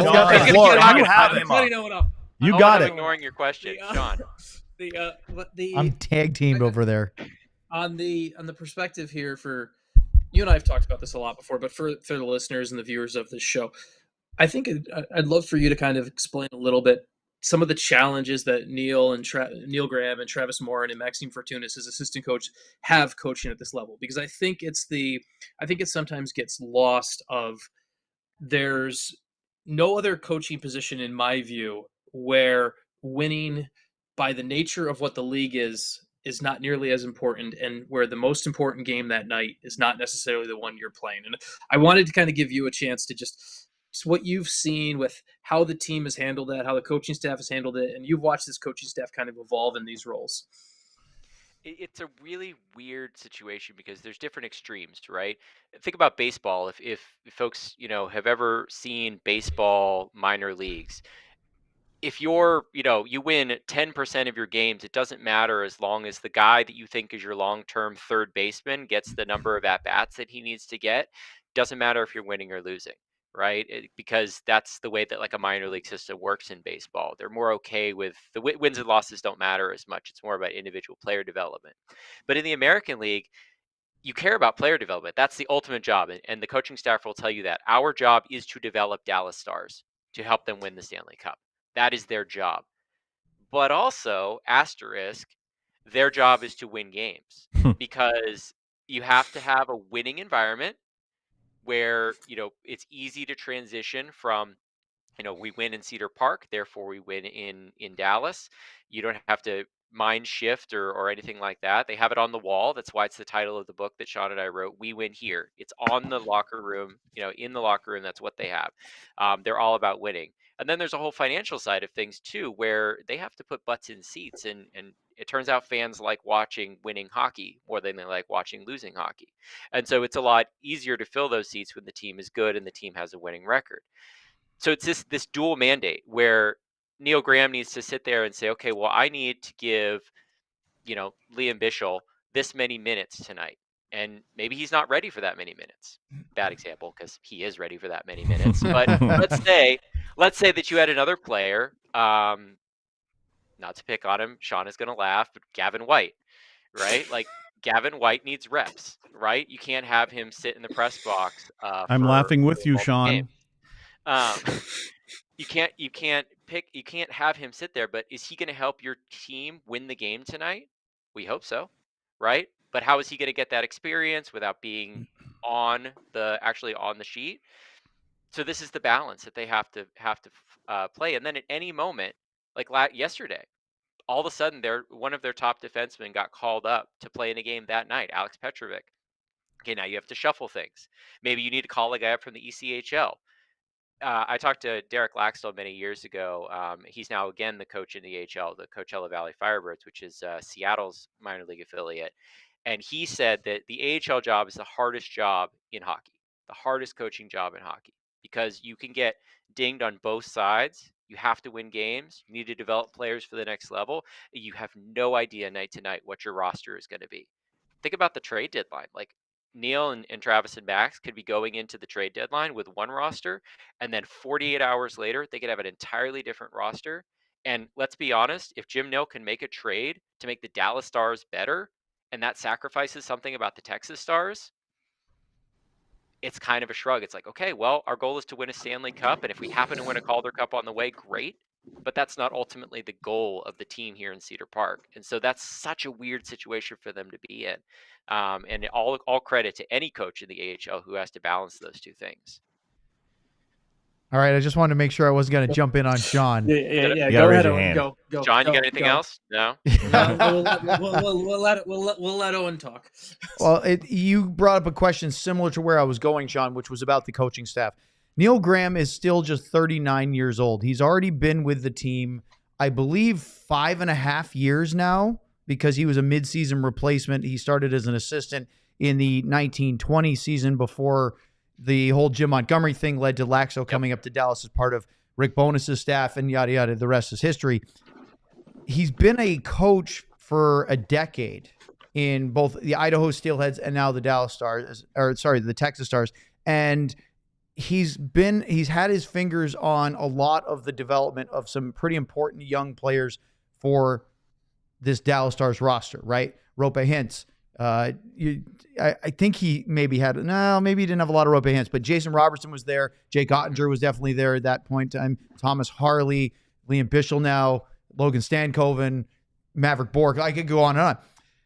Sean, got the Sean, floor. Sean, You have Sean, it. Sean. You Oh, got I'm it. ignoring your question, Sean. I'm tag teamed over there. On the perspective here, for you and I have talked about this a lot before, but for the listeners and the viewers of this show, I think I'd love for you to kind of explain a little bit some of the challenges that Neil Graham and Travis Morin and Maxime Fortunas as assistant coach have coaching at this level, because I think it sometimes gets lost of there's no other coaching position in my view where winning by the nature of what the league is not nearly as important, and where the most important game that night is not necessarily the one you're playing. And I wanted to kind of give you a chance to just what you've seen with how the team has handled that, how the coaching staff has handled it, and you've watched this coaching staff kind of evolve in these roles. It's a really weird situation because there's different extremes, right? Think about baseball. If folks, have ever seen baseball minor leagues, if you're, you win 10% of your games, it doesn't matter as long as the guy that you think is your long-term third baseman gets the number of at-bats that he needs to get. Doesn't matter if you're winning or losing, right? Because that's the way that like a minor league system works in baseball. They're more okay with the wins and losses don't matter as much. It's more about individual player development. But in the American League, you care about player development. That's the ultimate job. And the coaching staff will tell you that our job is to develop Dallas Stars to help them win the Stanley Cup. That is their job. But also, asterisk, their job is to win games because you have to have a winning environment where, it's easy to transition from, we win in Cedar Park, therefore we win in Dallas. You don't have to mind shift or anything like that. They have it on the wall. That's why it's the title of the book that Sean and I wrote, We Win Here. It's on the locker room, in the locker room. That's what they have. They're all about winning. And then there's a whole financial side of things too, where they have to put butts in seats. And it turns out fans like watching winning hockey more than they like watching losing hockey. And so it's a lot easier to fill those seats when the team is good and the team has a winning record. So it's this dual mandate where Neil Graham needs to sit there and say, okay, well, I need to give, Liam Bichel this many minutes tonight. And maybe he's not ready for that many minutes. Bad example, because he is ready for that many minutes. But let's say that you had another player, not to pick on him, Sean is going to laugh, but Gavin White, right? Like Gavin White needs reps, right? You can't have him sit in the press box. I'm laughing with you, Sean. You can't have him sit there, but is he going to help your team win the game tonight? We hope so, right? But how is he going to get that experience without being actually on the sheet? So this is the balance that they have to play. And then at any moment, like yesterday, all of a sudden one of their top defensemen got called up to play in a game that night, Alex Petrovic. Okay, now you have to shuffle things. Maybe you need to call a guy up from the ECHL. I talked to Derek Laxdal many years ago. He's now again the coach in the AHL, the Coachella Valley Firebirds, which is Seattle's minor league affiliate. And he said that the AHL job is the hardest job in hockey, the hardest coaching job in hockey, because you can get dinged on both sides. You have to win games. You need to develop players for the next level. You have no idea night to night what your roster is going to be. Think about the trade deadline. Like Neil and Travis and Max could be going into the trade deadline with one roster, and then 48 hours later, they could have an entirely different roster. And let's be honest, if Jim Nill can make a trade to make the Dallas Stars better, and that sacrifices something about the Texas Stars, it's kind of a shrug. It's like, okay, well, our goal is to win a Stanley Cup, and if we happen to win a Calder Cup on the way, great. But that's not ultimately the goal of the team here in Cedar Park, and so that's such a weird situation for them to be in. And all credit to any coach in the AHL who has to balance those two things. All right, I just wanted to make sure I wasn't going to jump in on Sean. Yeah. You gotta Go raise ahead, your Owen. hand. Go. John, you go, got anything go. else? No. No, we'll let Owen talk. Well, you brought up a question similar to where I was going, Sean, which was about the coaching staff. Neil Graham is still just 39 years old. He's already been with the team, I believe, 5.5 years now, because he was a midseason replacement. He started as an assistant in the 1920 season before the whole Jim Montgomery thing led to Laxo coming up to Dallas as part of Rick Bonus's staff, and yada, yada. The rest is history. He's been a coach for a decade in both the Idaho Steelheads and now the the Texas Stars. And he's had his fingers on a lot of the development of some pretty important young players for this Dallas Stars roster, right? roopehintz. I think he maybe maybe he didn't have a lot of roopehintz, but Jason Robertson was there. Jakeoettinger was definitely there at that point in time. Thomas Harley, Liam Bischel now, Logan Stankoven, Maverick Bork. I could go on and on.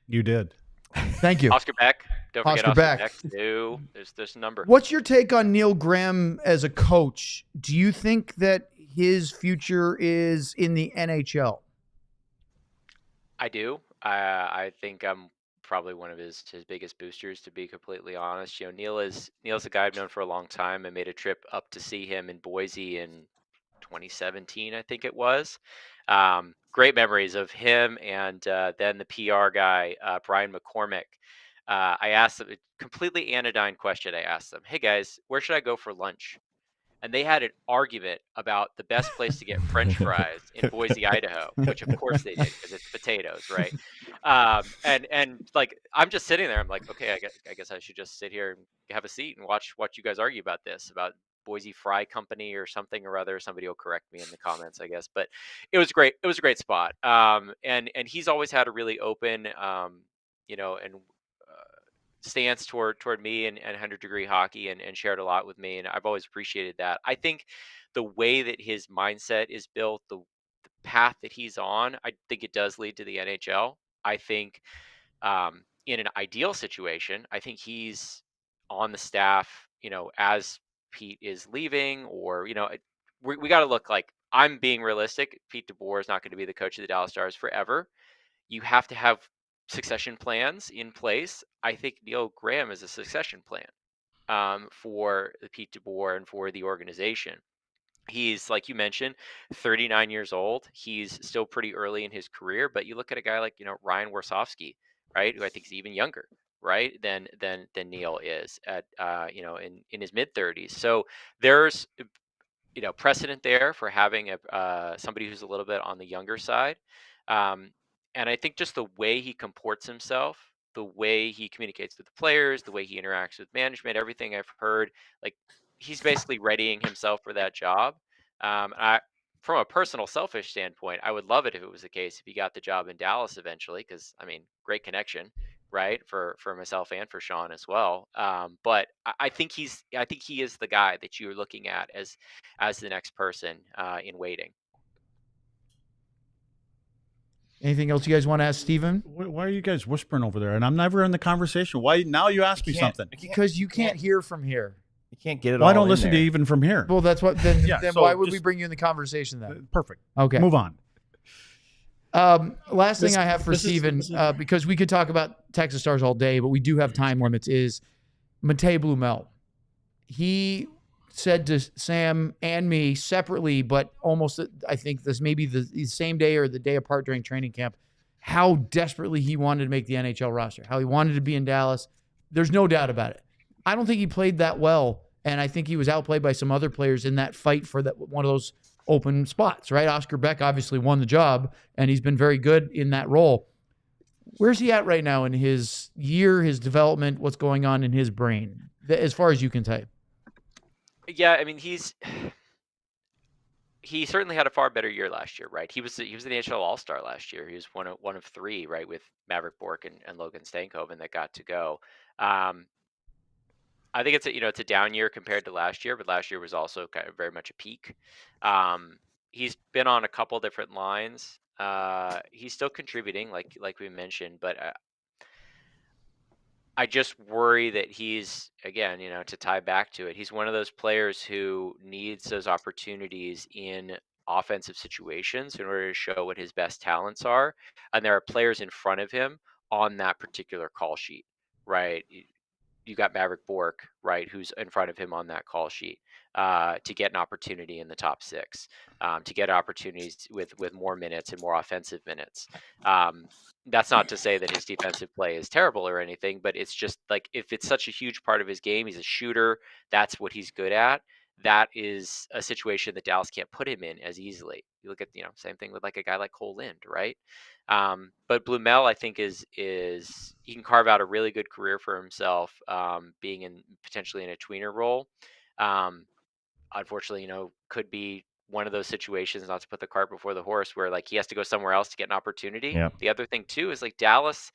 You did. Thank you. Oscar Beck. Don't forget Oscar Oscar Beck. Beck too. There's a number. What's your take on Neil Graham as a coach? Do you think that his future is in the NHL? I do. I think I'm probably one of his biggest boosters, to be completely honest. You know, Neil's a guy I've known for a long time. I made a trip up to see him in Boise in 2017, I think it was. Great memories of him and then the PR guy, Brian McCormick. I asked them a completely anodyne question. I asked them, "Hey guys, where should I go for lunch?" And they had an argument about the best place to get French fries in Boise, Idaho, which of course they did because it's potatoes, right? And like I'm just sitting there. I'm like, okay, I guess I should just sit here and have a seat and watch you guys argue about this, about Boise Fry Company or something or other. Somebody will correct me in the comments, I guess. But it was great. It was a great spot. And he's always had a really open, and stance toward me and 100 Degree Hockey and shared a lot with me, and I've always appreciated that. I think the way that his mindset is built, the path that he's on, I think it does lead to the NHL. I think in an ideal situation, I think he's on the staff, as Pete is leaving, or we got to look, like, I'm being realistic. Pete DeBoer is not going to be the coach of the Dallas Stars forever. You have to have succession plans in place. I think Neil Graham is a succession plan for the Pete DeBoer and for the organization. He's, like you mentioned, 39 years old. He's still pretty early in his career, but you look at a guy like, Ryan Warsofsky, right, who I think is even younger, right, than Neil is at in his mid 30s. So there's precedent there for having somebody who's a little bit on the younger side. And I think just the way he comports himself, the way he communicates with the players, the way he interacts with management, everything I've heard, like, he's basically readying himself for that job. From a personal, selfish standpoint, I would love it if it was the case if he got the job in Dallas eventually, because great connection, right, for myself and for Sean as well. But I think he is the guy that you're looking at as the next person in waiting. Anything else you guys want to ask Stephen? Why are you guys whispering over there? And I'm never in the conversation. Why now? You ask me something. Because you can't hear from here. You can't get it Well, all I don't in listen there. to you even from here. Well, that's what. Then So why would we just- bring you in the conversation then? Perfect. Okay. Move on. Last thing This- I have for this is- Stephen, this is- because we could talk about Texas Stars all day, but we do have time limits, is Matej Blumel. He said to Sam and me separately, but almost, I think this may be the same day or the day apart during training camp, how desperately he wanted to make the NHL roster, how he wanted to be in Dallas. There's no doubt about it. I don't think he played that well, and I think he was outplayed by some other players in that fight for that one of those open spots, right? Oscar Beck obviously won the job, and he's been very good in that role. Where's he at right now in his year, his development, what's going on in his brain, as far as you can tell? Yeah, he certainly had a far better year last year, right? He was the NHL All-Star last year. He was one of three, right, with Maverick Bork and Logan Stankoven that got to go. I think it's it's a down year compared to last year, but last year was also kind of very much a peak. He's been on a couple different lines. He's still contributing, like we mentioned, but I just worry that he's, again, to tie back to it, he's one of those players who needs those opportunities in offensive situations in order to show what his best talents are. And there are players in front of him on that particular call sheet, right? You got Maverick Bork, right, who's in front of him on that call sheet to get an opportunity in the top 6, to get opportunities with more minutes and more offensive minutes. That's not to say that his defensive play is terrible or anything, but it's just like, if it's such a huge part of his game, he's a shooter, that's what he's good at. That is a situation that Dallas can't put him in as easily. You look at, same thing with like a guy like Cole Lind, right? But Blumel, I think, is he can carve out a really good career for himself, being potentially in a tweener role. Unfortunately, could be one of those situations, not to put the cart before the horse, where like he has to go somewhere else to get an opportunity. Yeah. The other thing too is like Dallas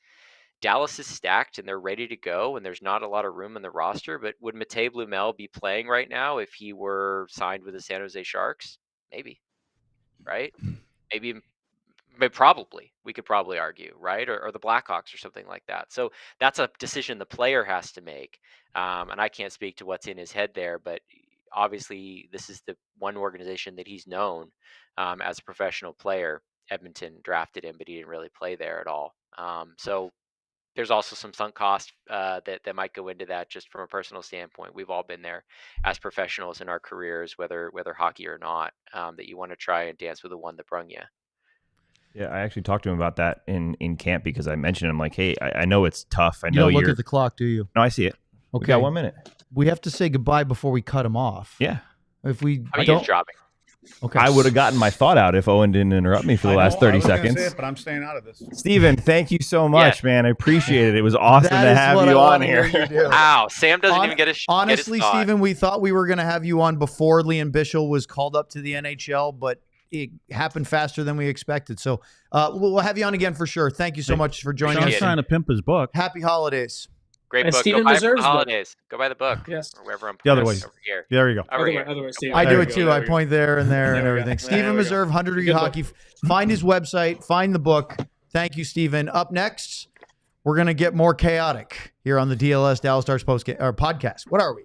is stacked and they're ready to go, and there's not a lot of room in the roster. But would Matej Blumel be playing right now if he were signed with the San Jose Sharks? Maybe, right? Maybe. Probably, we could probably argue, right? Or the Blackhawks or something like that. So that's a decision the player has to make. And I can't speak to what's in his head there, but obviously this is the one organization that he's known as a professional player. Edmonton drafted him, but he didn't really play there at all. So there's also some sunk cost that might go into that, just from a personal standpoint. We've all been there as professionals in our careers, whether hockey or not, that you want to try and dance with the one that brung you. Yeah, I actually talked to him about that in camp, because I mentioned, I'm like, hey, I know it's tough. You don't look at the clock, do you? No, I see it. Okay. We got 1 minute. We have to say goodbye before we cut him off. Yeah. If we He's dropping. Okay. I would have gotten my thought out if Owen didn't interrupt me for the last 30 seconds. But I'm staying out of this. Stephen, thank you so much, man. I appreciate it. It was awesome to have you on here. Wow, Sam doesn't even get a honestly, get his thought. Stephen, we thought we were going to have you on before Liam Bichel was called up to the NHL, but it happened faster than we expected. So we'll have you on again for sure. Thank you so much for joining Sean's us. trying to pimp his book. Happy holidays. Great And book. Stephen Go buy it for Meserve's the book. holidays. Go buy the book. Yes. Or wherever I'm The other pointing. way. Over here. There you go. Over here. Other way, Stephen. I do There it we too. go, I there we go. point there and there and There we everything. go. Stephen There we go. Meserve, 100 Degree Good book. Hockey. Find his website. Find the book. Thank you, Stephen. Up next, we're going to get more chaotic here on the DLS Dallas Stars podcast. What are we?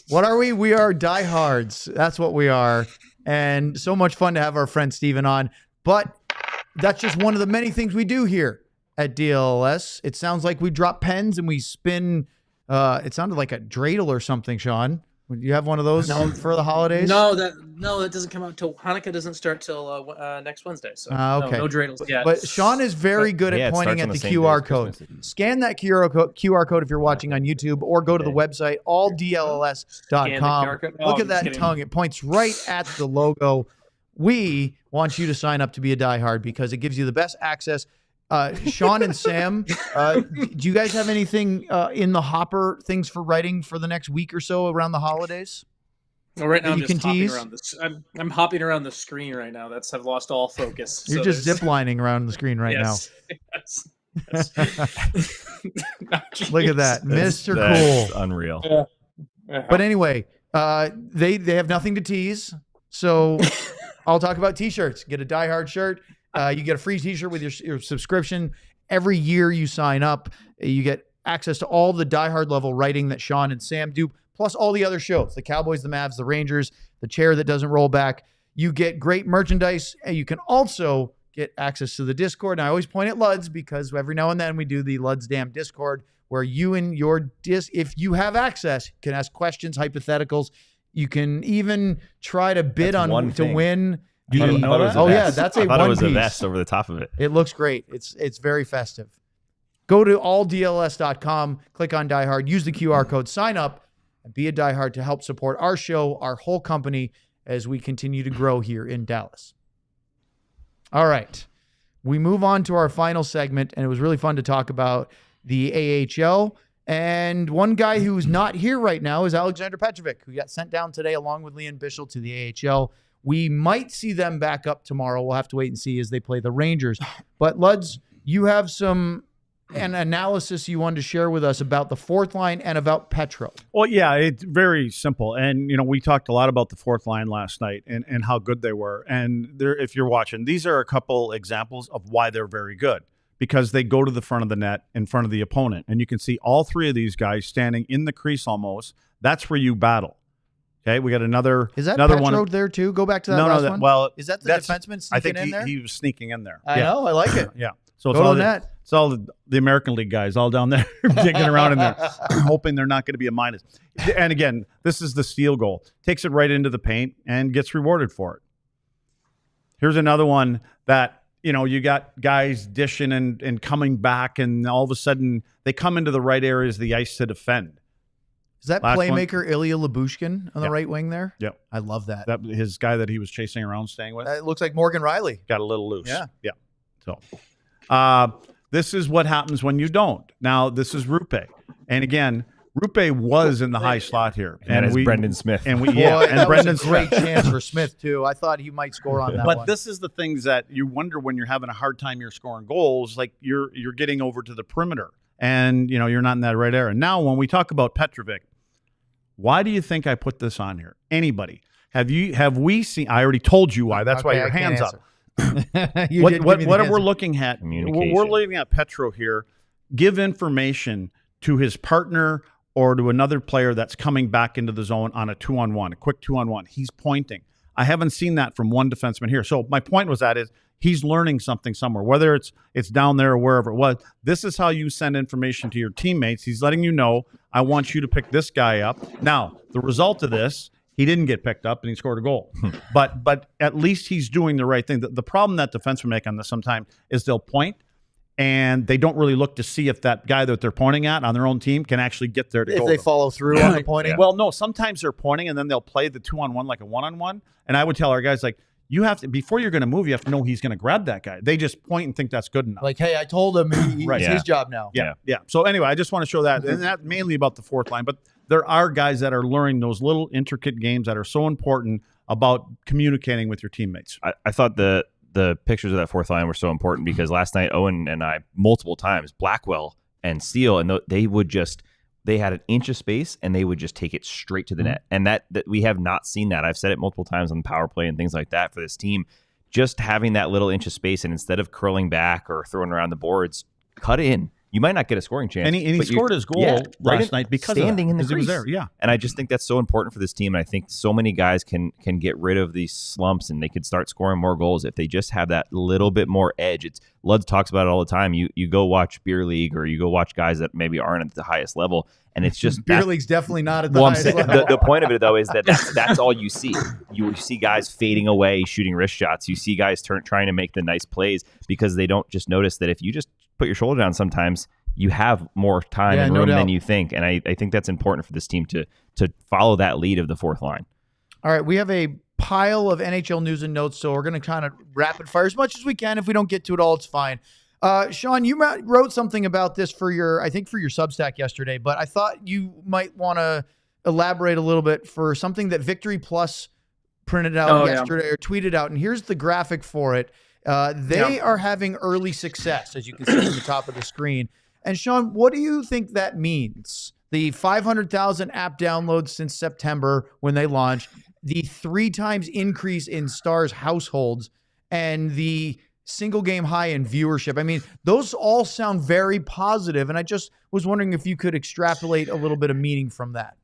What are we? We are diehards. That's what we are. And so much fun to have our friend Stephen on. But that's just one of the many things we do here at DLS. It sounds like we drop pens and we spin. It sounded like a dreidel or something, Sean. Would you have one of those for the holidays? No, that doesn't come out till Hanukkah. Doesn't start till next Wednesday. So okay. no dreidels yet. But Sean is very good at it pointing starts at on the the same day QR as code. Christmas. Scan that QR code if you're watching on YouTube, or go to the website, alldlls.com. Scan the QR code? Look Oh, at that just kidding. tongue. It points right at the logo. We want you to sign up to be a diehard because it gives you the best access. Sean and Sam, do you guys have anything in the hopper, things for writing for the next week or so around the holidays? Well, right now you I'm just can hopping tease? around this. I'm hopping around the screen right now. I've lost all focus. You're So just there's- ziplining around the screen right yes, yes. now. Look at that, Mr. That's Cool. unreal. But anyway, they have nothing to tease, so I'll talk about t-shirts. Get a Die Hard shirt. You get a free t-shirt with your subscription. Every year you sign up, you get access to all the Die Hard level writing that Sean and Sam do, plus all the other shows, the Cowboys, the Mavs, the Rangers, the chair that doesn't roll back. You get great merchandise, and you can also get access to the Discord. And I always point at Luds because every now and then we do the Luds Damn Discord, where you and your if you have access, can ask questions, hypotheticals. You can even try to bid That's on one to thing. win. You didn't know that? Oh yeah, that's a I thought it one was a piece. vest over the top of it. It looks great. It's very festive. Go to alldls.com, click on Die Hard, use the QR code, sign up, and be a Die Hard to help support our show, our whole company, as we continue to grow here in Dallas. All right. We move on to our final segment, and it was really fun to talk about the AHL. And one guy who's not here right now is Alexander Petrovic, who got sent down today along with Liam Bichel to the AHL. We might see them back up tomorrow. We'll have to wait and see as they play the Rangers. But Luds, you have some an analysis you wanted to share with us about the fourth line and about Petro. Well, yeah, it's very simple. And, we talked a lot about the fourth line last night and how good they were. And if you're watching, these are a couple examples of why they're very good, because they go to the front of the net in front of the opponent. And you can see all three of these guys standing in the crease almost. That's where you battle. Okay, we got another. Is that another Petro one there too? Go back to that no, last no, one. well, is that the defenseman sneaking I think in there? he was sneaking in there. I know. I like it. Yeah. So it's Go all to net. it's all the American League guys all down there digging around in there, hoping they're not going to be a minus. And again, this is the steal goal. Takes it right into the paint and gets rewarded for it. Here's another one that, you got guys dishing and coming back, and all of a sudden they come into the right areas of the ice to defend. Is that Last playmaker Ilya Lyubushkin on the Yep. right wing there? Yep. I love that. That his guy that he was chasing around, staying with, It looks like Morgan Riley. got a little loose. Yeah. Yeah. So this is what happens when you don't. Now, this is Rupe. And again, Rupe was in the high slot here. And it's Brendan Smith. And we, Boy, yeah, and that Brendan was a great Smith. chance for Smith, too. I thought he might score on that But one. this is the things that you wonder when you're having a hard time you're scoring goals, like you're getting over to the perimeter and, you're not in that right area. Now, when we talk about Petrovic, why do you think I put this on here? Anybody? Have we seen? I already told you why. That's why Okay, your I can't hands up. What What we're looking at? Communication. We're looking at Petro here. Give information to his partner or to another player that's coming back into the zone on a 2-on-1, a quick 2-on-1. He's pointing. I haven't seen that from one defenseman here. So my point was that is he's learning something somewhere, whether it's down there or wherever it was. This is how you send information to your teammates. He's letting you know, I want you to pick this guy up. Now, the result of this, he didn't get picked up and he scored a goal. But at least he's doing the right thing. The problem that defensemen make on this sometimes is they'll point and they don't really look to see if that guy that they're pointing at on their own team can actually get there to If go. they follow through on the pointing. Well, no, sometimes they're pointing and then they'll play the 2-on-1 like a 1-on-1. And I would tell our guys, like, you have to, before you're going to move, you have to know he's going to grab that guy. They just point and think that's good enough. Like, hey, I told him Right. it's his job now. Yeah. So anyway, I just want to show that, and that's mainly about the fourth line. But there are guys that are learning those little intricate games that are so important about communicating with your teammates. I thought the pictures of that fourth line were so important because last night Owen and I multiple times, Blackwell and Steele, and they had an inch of space and they would just take it straight to the net. And that we have not seen that. I've said it multiple times on the power play and things like that for this team. Just having that little inch of space and instead of curling back or throwing around the boards, cut in. You might not get a scoring chance. And he scored his goal last night because standing of that, in the because he crease. was there. Yeah. And I just think that's so important for this team. And I think so many guys can get rid of these slumps and they could start scoring more goals if they just have that little bit more edge. Luds talks about it all the time. You go watch beer league or you go watch guys that maybe aren't at the highest level, and it's just Beer league's definitely not at the well, I'm highest saying, level. the point of it though is that that's all you see. You see guys fading away, shooting wrist shots. You see guys trying to make the nice plays because they don't just notice that if you just put your shoulder down, sometimes you have more time and room than you think. And I think that's important for this team to follow that lead of the fourth line. All right, we have a pile of NHL news and notes, so we're going to kind of rapid fire as much as we can. If we don't get to it all, it's fine. Sean, you wrote something about this for your Substack yesterday, but I thought you might want to elaborate a little bit for something that Victory Plus printed out yesterday or tweeted out. And here's the graphic for it. They are having early success, as you can see on the top of the screen. And Sean, what do you think that means? The 500,000 app downloads since September when they launched, the 3 times increase in Stars households, and the single game high in viewership. I mean, those all sound very positive, and I just was wondering if you could extrapolate a little bit of meaning from that.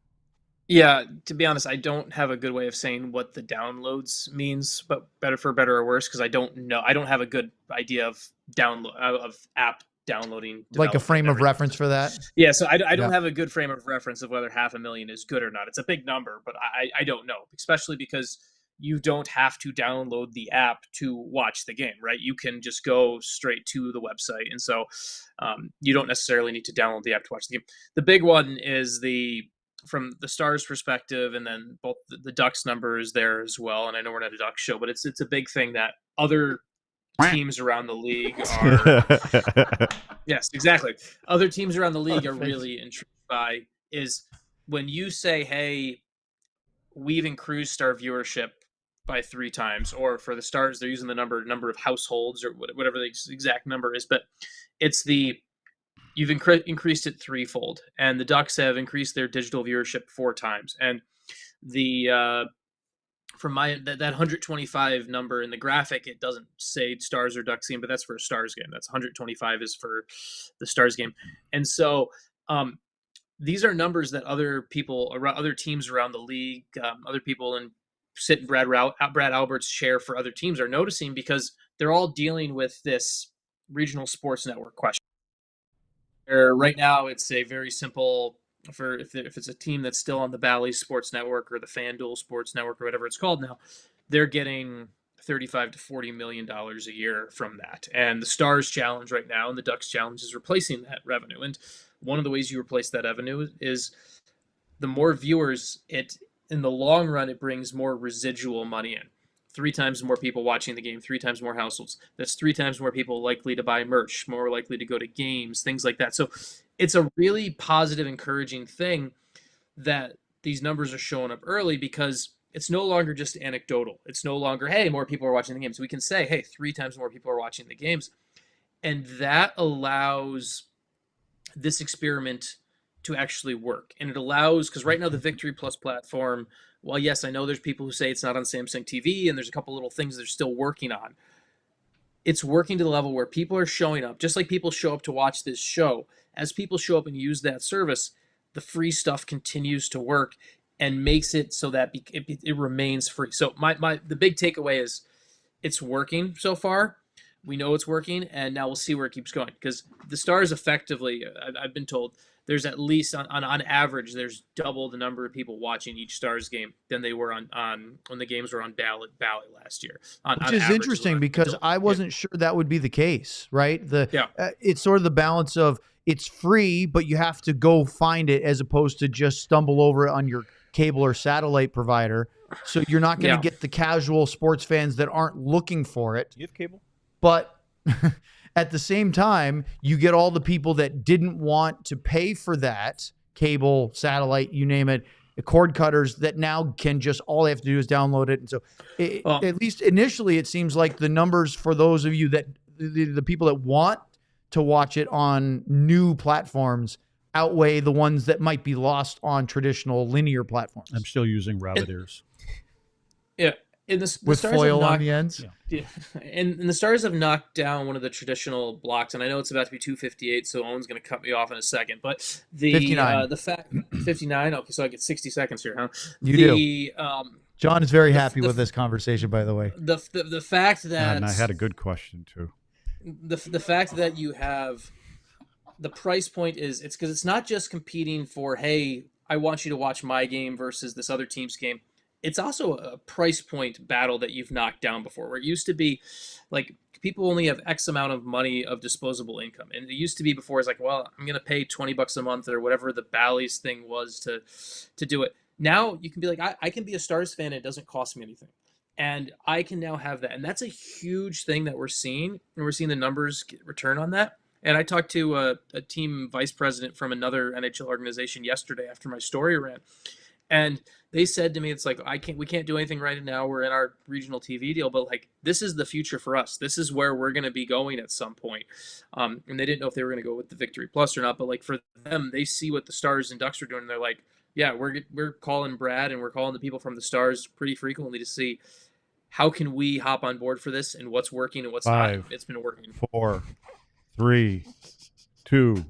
Yeah, to be honest, I don't have a good way of saying what the downloads means, but for better or worse, because I don't know. I don't have a good idea of app downloading, like a frame of reference for that. Yeah, so I don't have a good frame of reference of whether 500,000 is good or not. It's a big number, but I don't know, especially because you don't have to download the app to watch the game, right? You can just go straight to the website, and so you don't necessarily need to download the app to watch the game. The big one is from the Stars perspective, and then both the Ducks number is there as well. And I know we're not a Ducks show, but it's a big thing that other teams around the league are yes, exactly. Other teams around the league are really intrigued by is when you say, hey, we've increased our viewership by 3 times, or for the Stars, they're using the number of households or whatever the exact number is, but it's the you've increased it threefold, and the Ducks have increased their digital viewership 4 times. And the from that 125 number in the graphic, it doesn't say Stars or Ducks game, but that's for a Stars game. That's 125 is for the Stars game. And so these are numbers that other teams around the league, other people in Brad Albert's chair for other teams are noticing, because they're all dealing with this regional sports network question. Right now, it's a very simple, if it's a team that's still on the Bally's Sports Network or the FanDuel Sports Network or whatever it's called now, they're getting $35 to $40 million a year from that. And the Stars Challenge right now and the Ducks Challenge is replacing that revenue. And one of the ways you replace that revenue is the more viewers, in the long run, it brings more residual money in. 3 times more people watching the game, 3 times more households. That's 3 times more people likely to buy merch, more likely to go to games, things like that. So it's a really positive, encouraging thing that these numbers are showing up early, because it's no longer just anecdotal. It's no longer, hey, more people are watching the games. We can say, hey, 3 times more people are watching the games. And that allows this experiment to actually work. And it allows, because right now the Victory Plus platform, well, yes, I know there's people who say it's not on Samsung TV, and there's a couple little things they're still working on. It's working to the level where people are showing up, just like people show up to watch this show. As people show up and use that service, the free stuff continues to work and makes it so that it remains free. So the big takeaway is it's working so far. We know it's working, and now we'll see where it keeps going, because the Stars effectively, I've been told, there's at least on average, there's double the number of people watching each Stars game than they were on when the games were on Bally last year. Which is interesting, because I wasn't sure that would be the case, right? It's sort of the balance of it's free, but you have to go find it, as opposed to just stumble over it on your cable or satellite provider. So you're not going to get the casual sports fans that aren't looking for it. Do you have cable? But at the same time, you get all the people that didn't want to pay for that, cable, satellite, you name it, cord cutters, that now can just, all they have to do is download it. And so at least initially, it seems like the numbers for those of you that, the people that want to watch it on new platforms, outweigh the ones that might be lost on traditional linear platforms. I'm still using rabbit ears. Yeah. With foil on the ends. Yeah. And the Stars have knocked down one of the traditional blocks, and I know it's about to be 2:58, so Owen's going to cut me off in a second. But the 59. The fact 59. Okay, so I get 60 seconds here, huh? You do. John is very happy with this conversation, by the way. The fact that, and I had a good question too. The fact that you have the price point it's because it's not just competing for, hey, I want you to watch my game versus this other team's game. It's also a price point battle that you've knocked down before, where it used to be like people only have X amount of money of disposable income. And it used to be before, it's like, well, I'm going to pay $20 a month or whatever the Bally's thing was to do it. Now you can be like, I can be a Stars fan and it doesn't cost me anything. And I can now have that. And that's a huge thing that we're seeing. And we're seeing the numbers return on that. And I talked to a team vice president from another NHL organization yesterday after my story ran. And they said to me, it's like, we can't do anything right now. We're in our regional TV deal, but like, this is the future for us. This is where we're going to be going at some point. And they didn't know if they were going to go with the Victory Plus or not, but like for them, they see what the Stars and Ducks are doing. And they're like, yeah, we're calling Brad and we're calling the people from the Stars pretty frequently to see how can we hop on board for this and what's working and what's 5, not. It's been working. 4, 3, 2,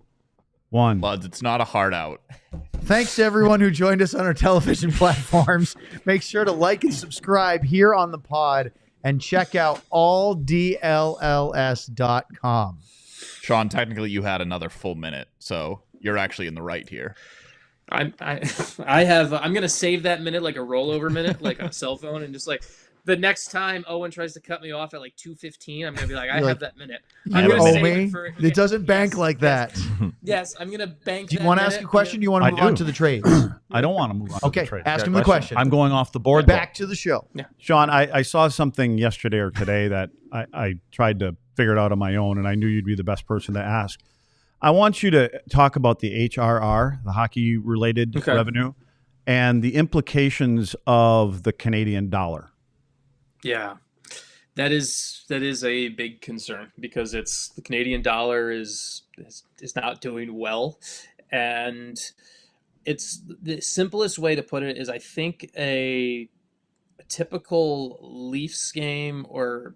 1. Luds, it's not a hard out. Thanks to everyone who joined us on our television platforms. Make sure to like and subscribe here on the pod and check out alldlls.com. Sean, technically you had another full minute, so you're actually in the right here. I'm going to save that minute like a rollover minute, like on a cell phone, and just like the next time Owen tries to cut me off at like 2:15, I'm going to be like, I have that minute. You owe me? It doesn't bank like that. Yes, I'm going to bank. Do you want to ask a question? Do you want to move on to the trades? I don't want to move on to the trades. Okay, ask him the question. I'm going off the board. Back to the show. Yeah. Sean, I saw something yesterday or today that I tried to figure it out on my own, and I knew you'd be the best person to ask. I want you to talk about the HRR, the hockey-related revenue, and the implications of the Canadian dollar. Yeah. That is a big concern because the Canadian dollar is not doing well, and it's the simplest way to put it is I think a typical Leafs game or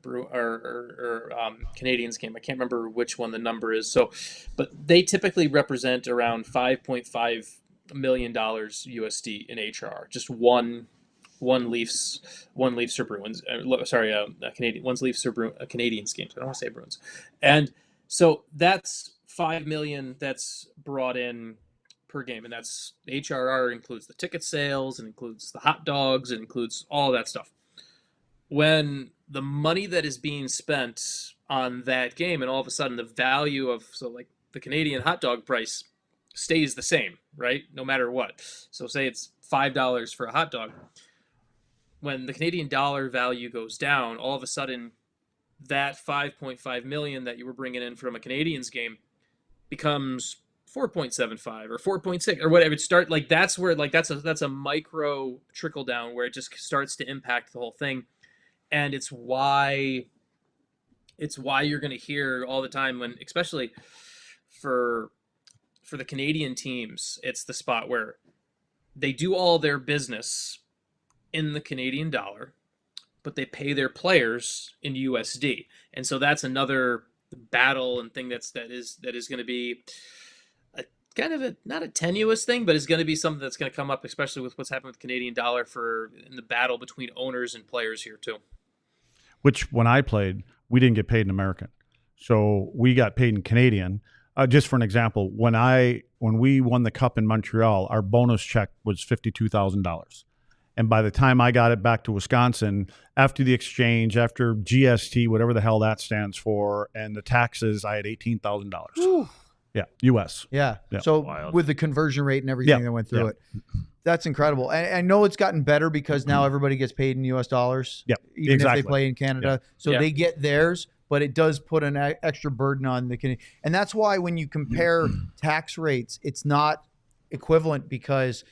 Canadians game. I can't remember which one the number is. So, but they typically represent around $5.5 million USD in HR. Just one Leafs or Bruins. Canadian one's Leafs or Canadians games. I don't want to say Bruins, and so that's 5 million that's brought in per game, and that's HRR includes the ticket sales, and includes the hot dogs, and includes all that stuff. When the money that is being spent on that game, and all of a sudden the value of the Canadian hot dog price stays the same, right? No matter what. So say it's $5 for a hot dog. When the Canadian dollar value goes down, all of a sudden that 5.5 million that you were bringing in from a Canadians game becomes 4.75 or 4.6 or whatever. It start that's where that's a micro trickle down where it just starts to impact the whole thing, and it's why you're going to hear all the time when, especially for the Canadian teams, it's the spot where they do all their business in the Canadian dollar, but they pay their players in USD, and so that's another battle and thing that is going to be kind of not a tenuous thing, but it's going to be something that's going to come up, especially with what's happened with the Canadian dollar in the battle between owners and players here too. Which when I played, we didn't get paid in American, so we got paid in Canadian. Just for an example, when we won the cup in Montreal, our bonus check was $52,000, and by the time I got it back to Wisconsin, after the exchange, after GST, whatever the hell that stands for, and the taxes, I had $18,000. Yeah, U.S. Yeah. Yeah. So Wild. with the conversion rate and everything that went through it, that's incredible. And I know it's gotten better because now everybody gets paid in U.S. dollars. Yeah, even exactly. if they play in Canada. So they get theirs, but it does put an extra burden on the Canadian. And that's why when you compare tax rates, it's not equivalent because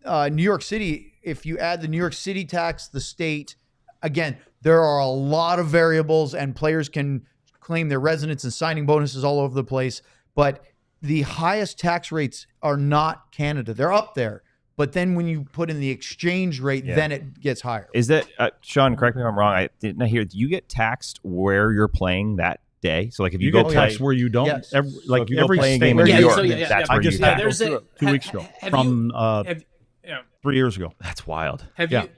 New York City, if you add the New York City tax, the state, again, there are a lot of variables and players can claim their residence and signing bonuses all over the place, but the highest tax rates are not Canada. They're up there. But then when you put in the exchange rate, then it gets higher. Is that, Sean, correct me if I'm wrong, I didn't hear, do you get taxed where you're playing that day? So like if you go get taxed play, where you don't, Yes. every play a state, game in New York, that's where I just you had tax. to 2 weeks ago from 3 years ago. That's wild. Have you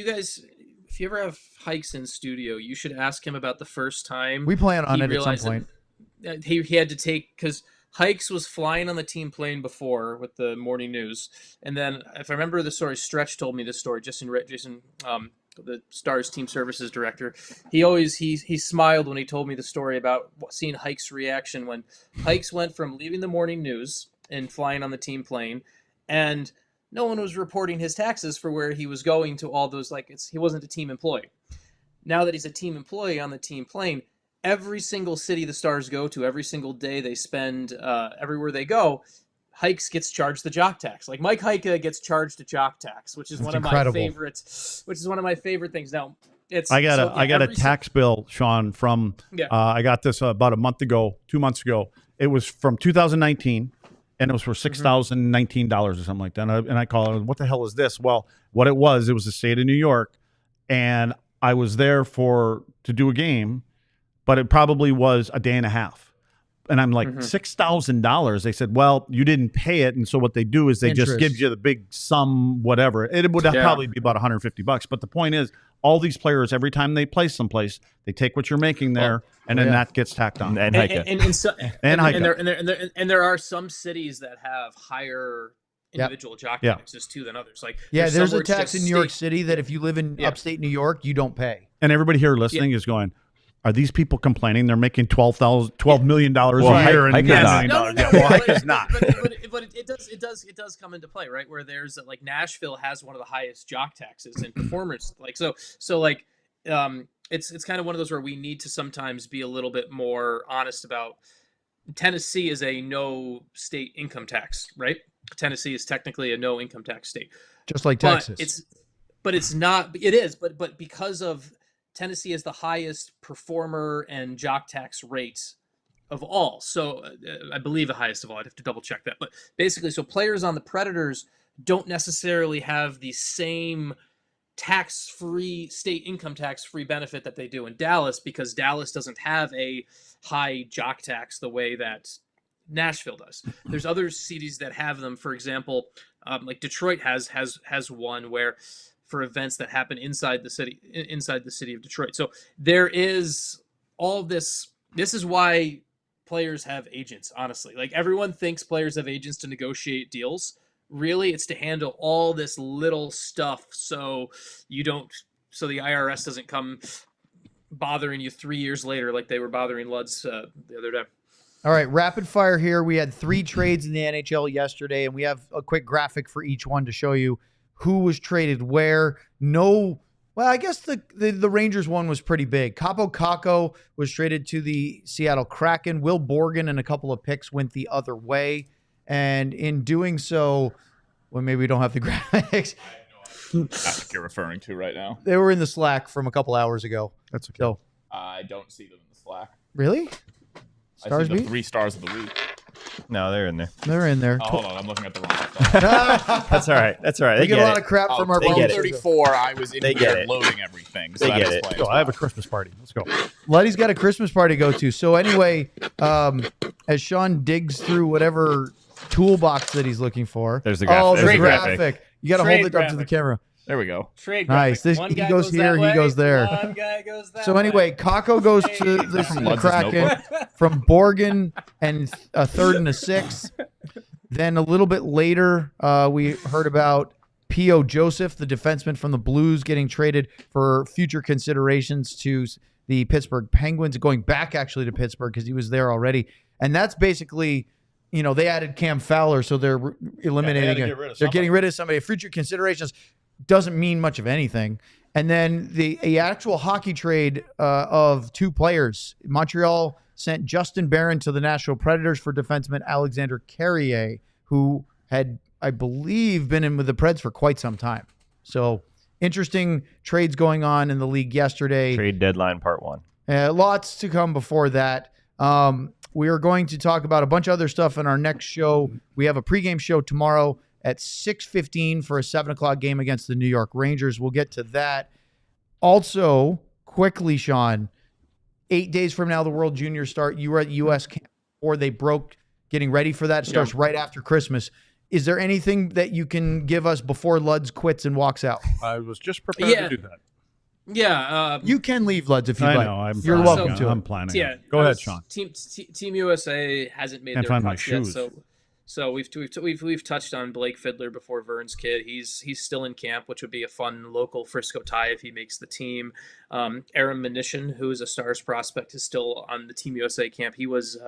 guys, if you ever have Hikes in studio, you should ask him about the first time We plan on he it at some realized point. that he had to take, because Hikes was flying on the team plane before with the morning news, and then if I remember the story, Stretch told me this story. Jason, the Stars team services director, he smiled when he told me the story about seeing Hikes' reaction when Hikes went from leaving the morning news and flying on the team plane, and no one was reporting his taxes for where he was going to all those, he wasn't a team employee. Now that he's a team employee on the team plane, every single city the Stars go to, every single day they spend, everywhere they go, Hikes gets charged the jock tax. Like Mike Hike gets charged a jock tax, which is one of my favorites. Which is one of my favorite things. Now, I got a tax bill, Sean, from I got this about 2 months ago. It was from 2019. And it was for $6,019 or something like that. And I call it, what the hell is this? Well, what it was the state of New York. And I was there to do a game, but it probably was a day and a half. And I'm like, $6,000. They said, well, you didn't pay it. And so what they do is they just give you the big sum, whatever. It would probably be about $150. But the point is, all these players, every time they play someplace, they take what you're making there, and then that gets tacked on. And there are some cities that have higher individual jock taxes too than others. There's a tax in New York City that if you live in upstate New York, you don't pay. And everybody here listening is going, are these people complaining they're making $12 million a year and $9 million? Well, Hike is not. But it does come into play, right? Where there's Nashville has one of the highest jock taxes and performers. It's kind of one of those where we need to sometimes be a little bit more honest about. Tennessee is a no state income tax, right? Tennessee is technically a no income tax state, just like Texas. but it's not. It is, but because of Tennessee is the highest performer and jock tax rate of all. So I believe the highest of all. I'd have to double check that. But basically, so players on the Predators don't necessarily have the same tax-free state income tax-free benefit that they do in Dallas, because Dallas doesn't have a high jock tax the way that Nashville does. There's other cities that have them. For example, like Detroit has one where for events that happen inside the city of Detroit. So there is all this. This is why players have agents, honestly. Like, everyone thinks players have agents to negotiate deals. Really, it's to handle all this little stuff so the IRS doesn't come bothering you 3 years later like they were bothering Luds the other day. All right, rapid fire here. We had 3 trades in the NHL yesterday, and we have a quick graphic for each one to show you who was traded where. Well, I guess the Rangers one was pretty big. Capo Caco was traded to the Seattle Kraken. Will Borgen and a couple of picks went the other way. And in doing so, well, maybe we don't have the graphics. That's what you're referring to right now. They were in the Slack from a couple hours ago. That's okay. So, I don't see them in the Slack. Really? I see the 3 stars of the week. No, they're in there. They're in there. Oh, hold on, I'm looking at the wrong stuff. That's all right. That's all right. We get a lot of crap Oh, from our they get it. 34, I was in They here get it. loading everything. So They that get it. explains Go, I have a why. Christmas party. Let's go. Luddy's got a Christmas party to go to. So anyway, as Sean digs through whatever toolbox that he's looking for. There's the graphic. Oh, There's the the graphic. graphic. You got to Trade hold it up to the graphic. camera. There we go. Trade Nice. graphic. He goes here, he goes there. One guy goes that So anyway, way. Kako goes to the Luds' Kraken notebook. from Borgen and a 3rd and a 6th. Then a little bit later, we heard about P.O. Joseph, the defenseman from the Blues, getting traded for future considerations to the Pittsburgh Penguins, going back actually to Pittsburgh because he was there already. And that's basically, they added Cam Fowler, so they're eliminating it. They're getting rid of somebody. Future considerations doesn't mean much of anything. And then the actual hockey trade of 2 players. Montreal sent Justin Barron to the Nashville Predators for defenseman Alexander Carrier, who had, I believe, been in with the Preds for quite some time. So interesting trades going on in the league yesterday. Trade deadline part 1. Lots to come before that. We are going to talk about a bunch of other stuff in our next show. We have a pregame show tomorrow at 6:15 for a 7 o'clock game against the New York Rangers. We'll get to that. Also, quickly, Sean, 8 days from now, the World Juniors start. You were at U.S. camp before they broke, getting ready for that. It starts right after Christmas. Is there anything that you can give us before Luds quits and walks out? I was just prepared to do that. Yeah. You can leave, Luds, if you'd I like. know. You're I'm welcome planning. to. I'm planning. Yeah. Go ahead, Sean. Team USA hasn't made Can't their find my cuts yet, shoes. so we've touched on Blake Fiddler before, Vern's kid. He's still in camp, which would be a fun local Frisco tie if he makes the team. Aaron Mnuchin, who is a Stars prospect, is still on the Team USA camp. He was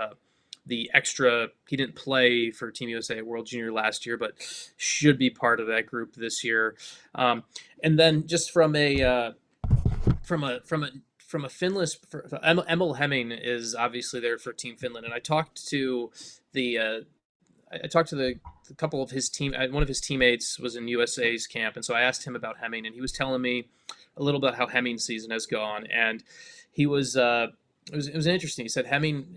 the extra. He didn't play for Team USA at World Junior last year, but should be part of that group this year. And then just from a Finless, Emil Hemming is obviously there for Team Finland, and I talked to the couple of his team. One of his teammates was in USA's camp, and so I asked him about Hemming, and he was telling me a little about how Hemming's season has gone, and he was it was interesting. He said Hemming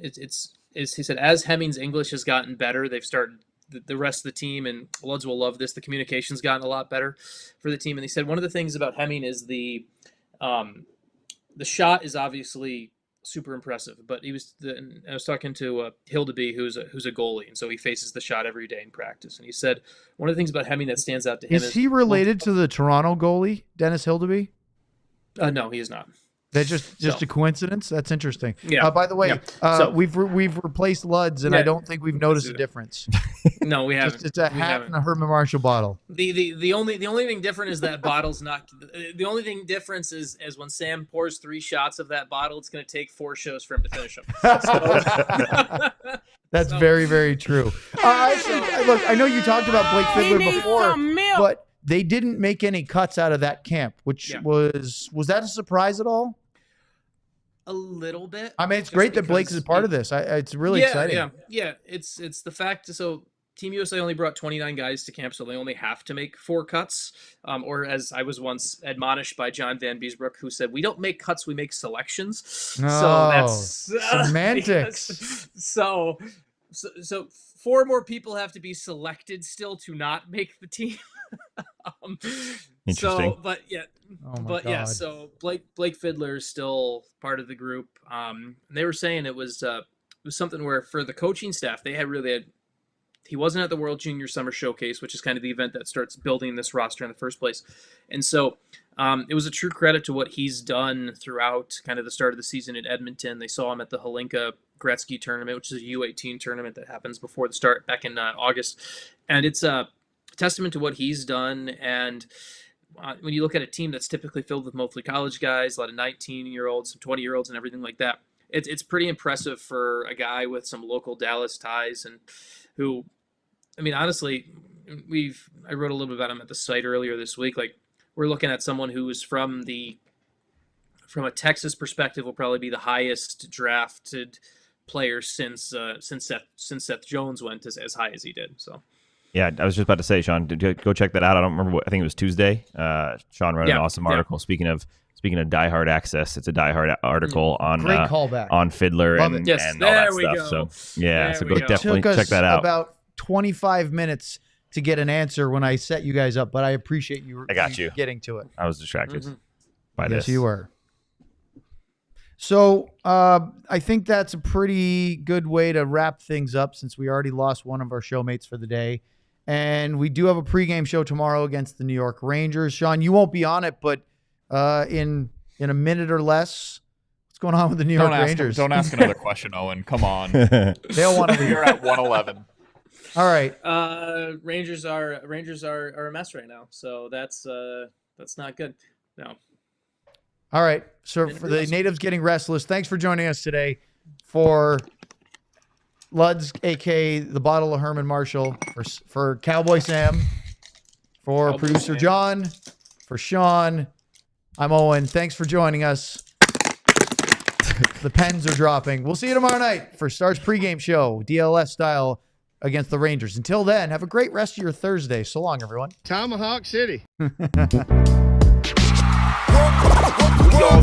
he said as Hemming's English has gotten better, they've started. The rest of the team, and Luds will love this, the communication's gotten a lot better for the team. And he said one of the things about Hemming is the shot is obviously super impressive, but I was talking to Hildeby, who's a goalie, and so he faces the shot every day in practice. And he said one of the things about Hemming that stands out to him Is he related to the Toronto goalie, Dennis Hildeby? No, he is not. That's just a coincidence. That's interesting. Yeah. By the way, So- we've replaced Luds, and I don't think we've noticed a difference. No, we haven't. It's a We hat haven't. and a Herman Marshall bottle. The only thing different is that bottle's not. The only thing difference is when Sam pours 3 shots of that bottle, it's going to take 4 shows for him to finish them. That's very, very true. Actually, look, I know you talked about Blake Fiddler before, but they didn't make any cuts out of that camp, which was that a surprise at all? A little bit. I mean, it's just great that Blake because is part of this. It's really exciting. Yeah. It's the fact. So Team USA only brought 29 guys to camp, so they only have to make 4 cuts. Or as I was once admonished by John Van Beesbrook, who said, "We don't make cuts, we make selections." So that's semantics. So 4 more people have to be selected still to not make the team. Interesting. So, but yeah, Oh my but God. yeah. So Blake Fiddler is still part of the group. They were saying it was something where for the coaching staff, they had he wasn't at the World Junior Summer Showcase, which is kind of the event that starts building this roster in the first place. And so it was a true credit to what he's done throughout kind of the start of the season in Edmonton. They saw him at the Holinka Gretzky tournament, which is a U18 tournament that happens before the start back in August. And it's a testament to what he's done. And when you look at a team that's typically filled with mostly college guys, a lot of 19-year-olds, some 20-year-olds, and everything like that, it's pretty impressive for a guy with some local Dallas ties and who, I mean, honestly, I wrote a little bit about him at the site earlier this week. Like, we're looking at someone who is from a Texas perspective, will probably be the highest drafted player since Seth Jones went as high as he did. So. Yeah, I was just about to say, Sean, go check that out. I don't remember I think it was Tuesday. Sean wrote an awesome article. Speaking of diehard access, it's a diehard article on Great callback on Fiddler Love and, it. Yes, and all that there we stuff. go. So yeah, so go There we go. definitely Took check us that out. about 25 minutes to get an answer when I set you guys up, but I appreciate you. I got you. Getting to it. I was distracted by Yes, this. you were. So I think that's a pretty good way to wrap things up since we already lost one of our showmates for the day. And we do have a pregame show tomorrow against the New York Rangers. Sean, you won't be on it, but in a minute or less, what's going on with the New York Rangers? Don't ask another question, Owen. Come on. They'll want to leave. You're at 111. All right. Rangers are a mess right now, so that's not good. No. All right. So for the natives getting restless, thanks for joining us today. For Luds, a.k.a. the Bottle of Herman Marshall, for Cowboy Sam, for Cowboy producer Sam. John, for Sean, I'm Owen. Thanks for joining us. The pens are dropping. We'll see you tomorrow night for Stars pregame show, DLS style, against the Rangers. Until then, have a great rest of your Thursday. So long, everyone. Tomahawk City. Go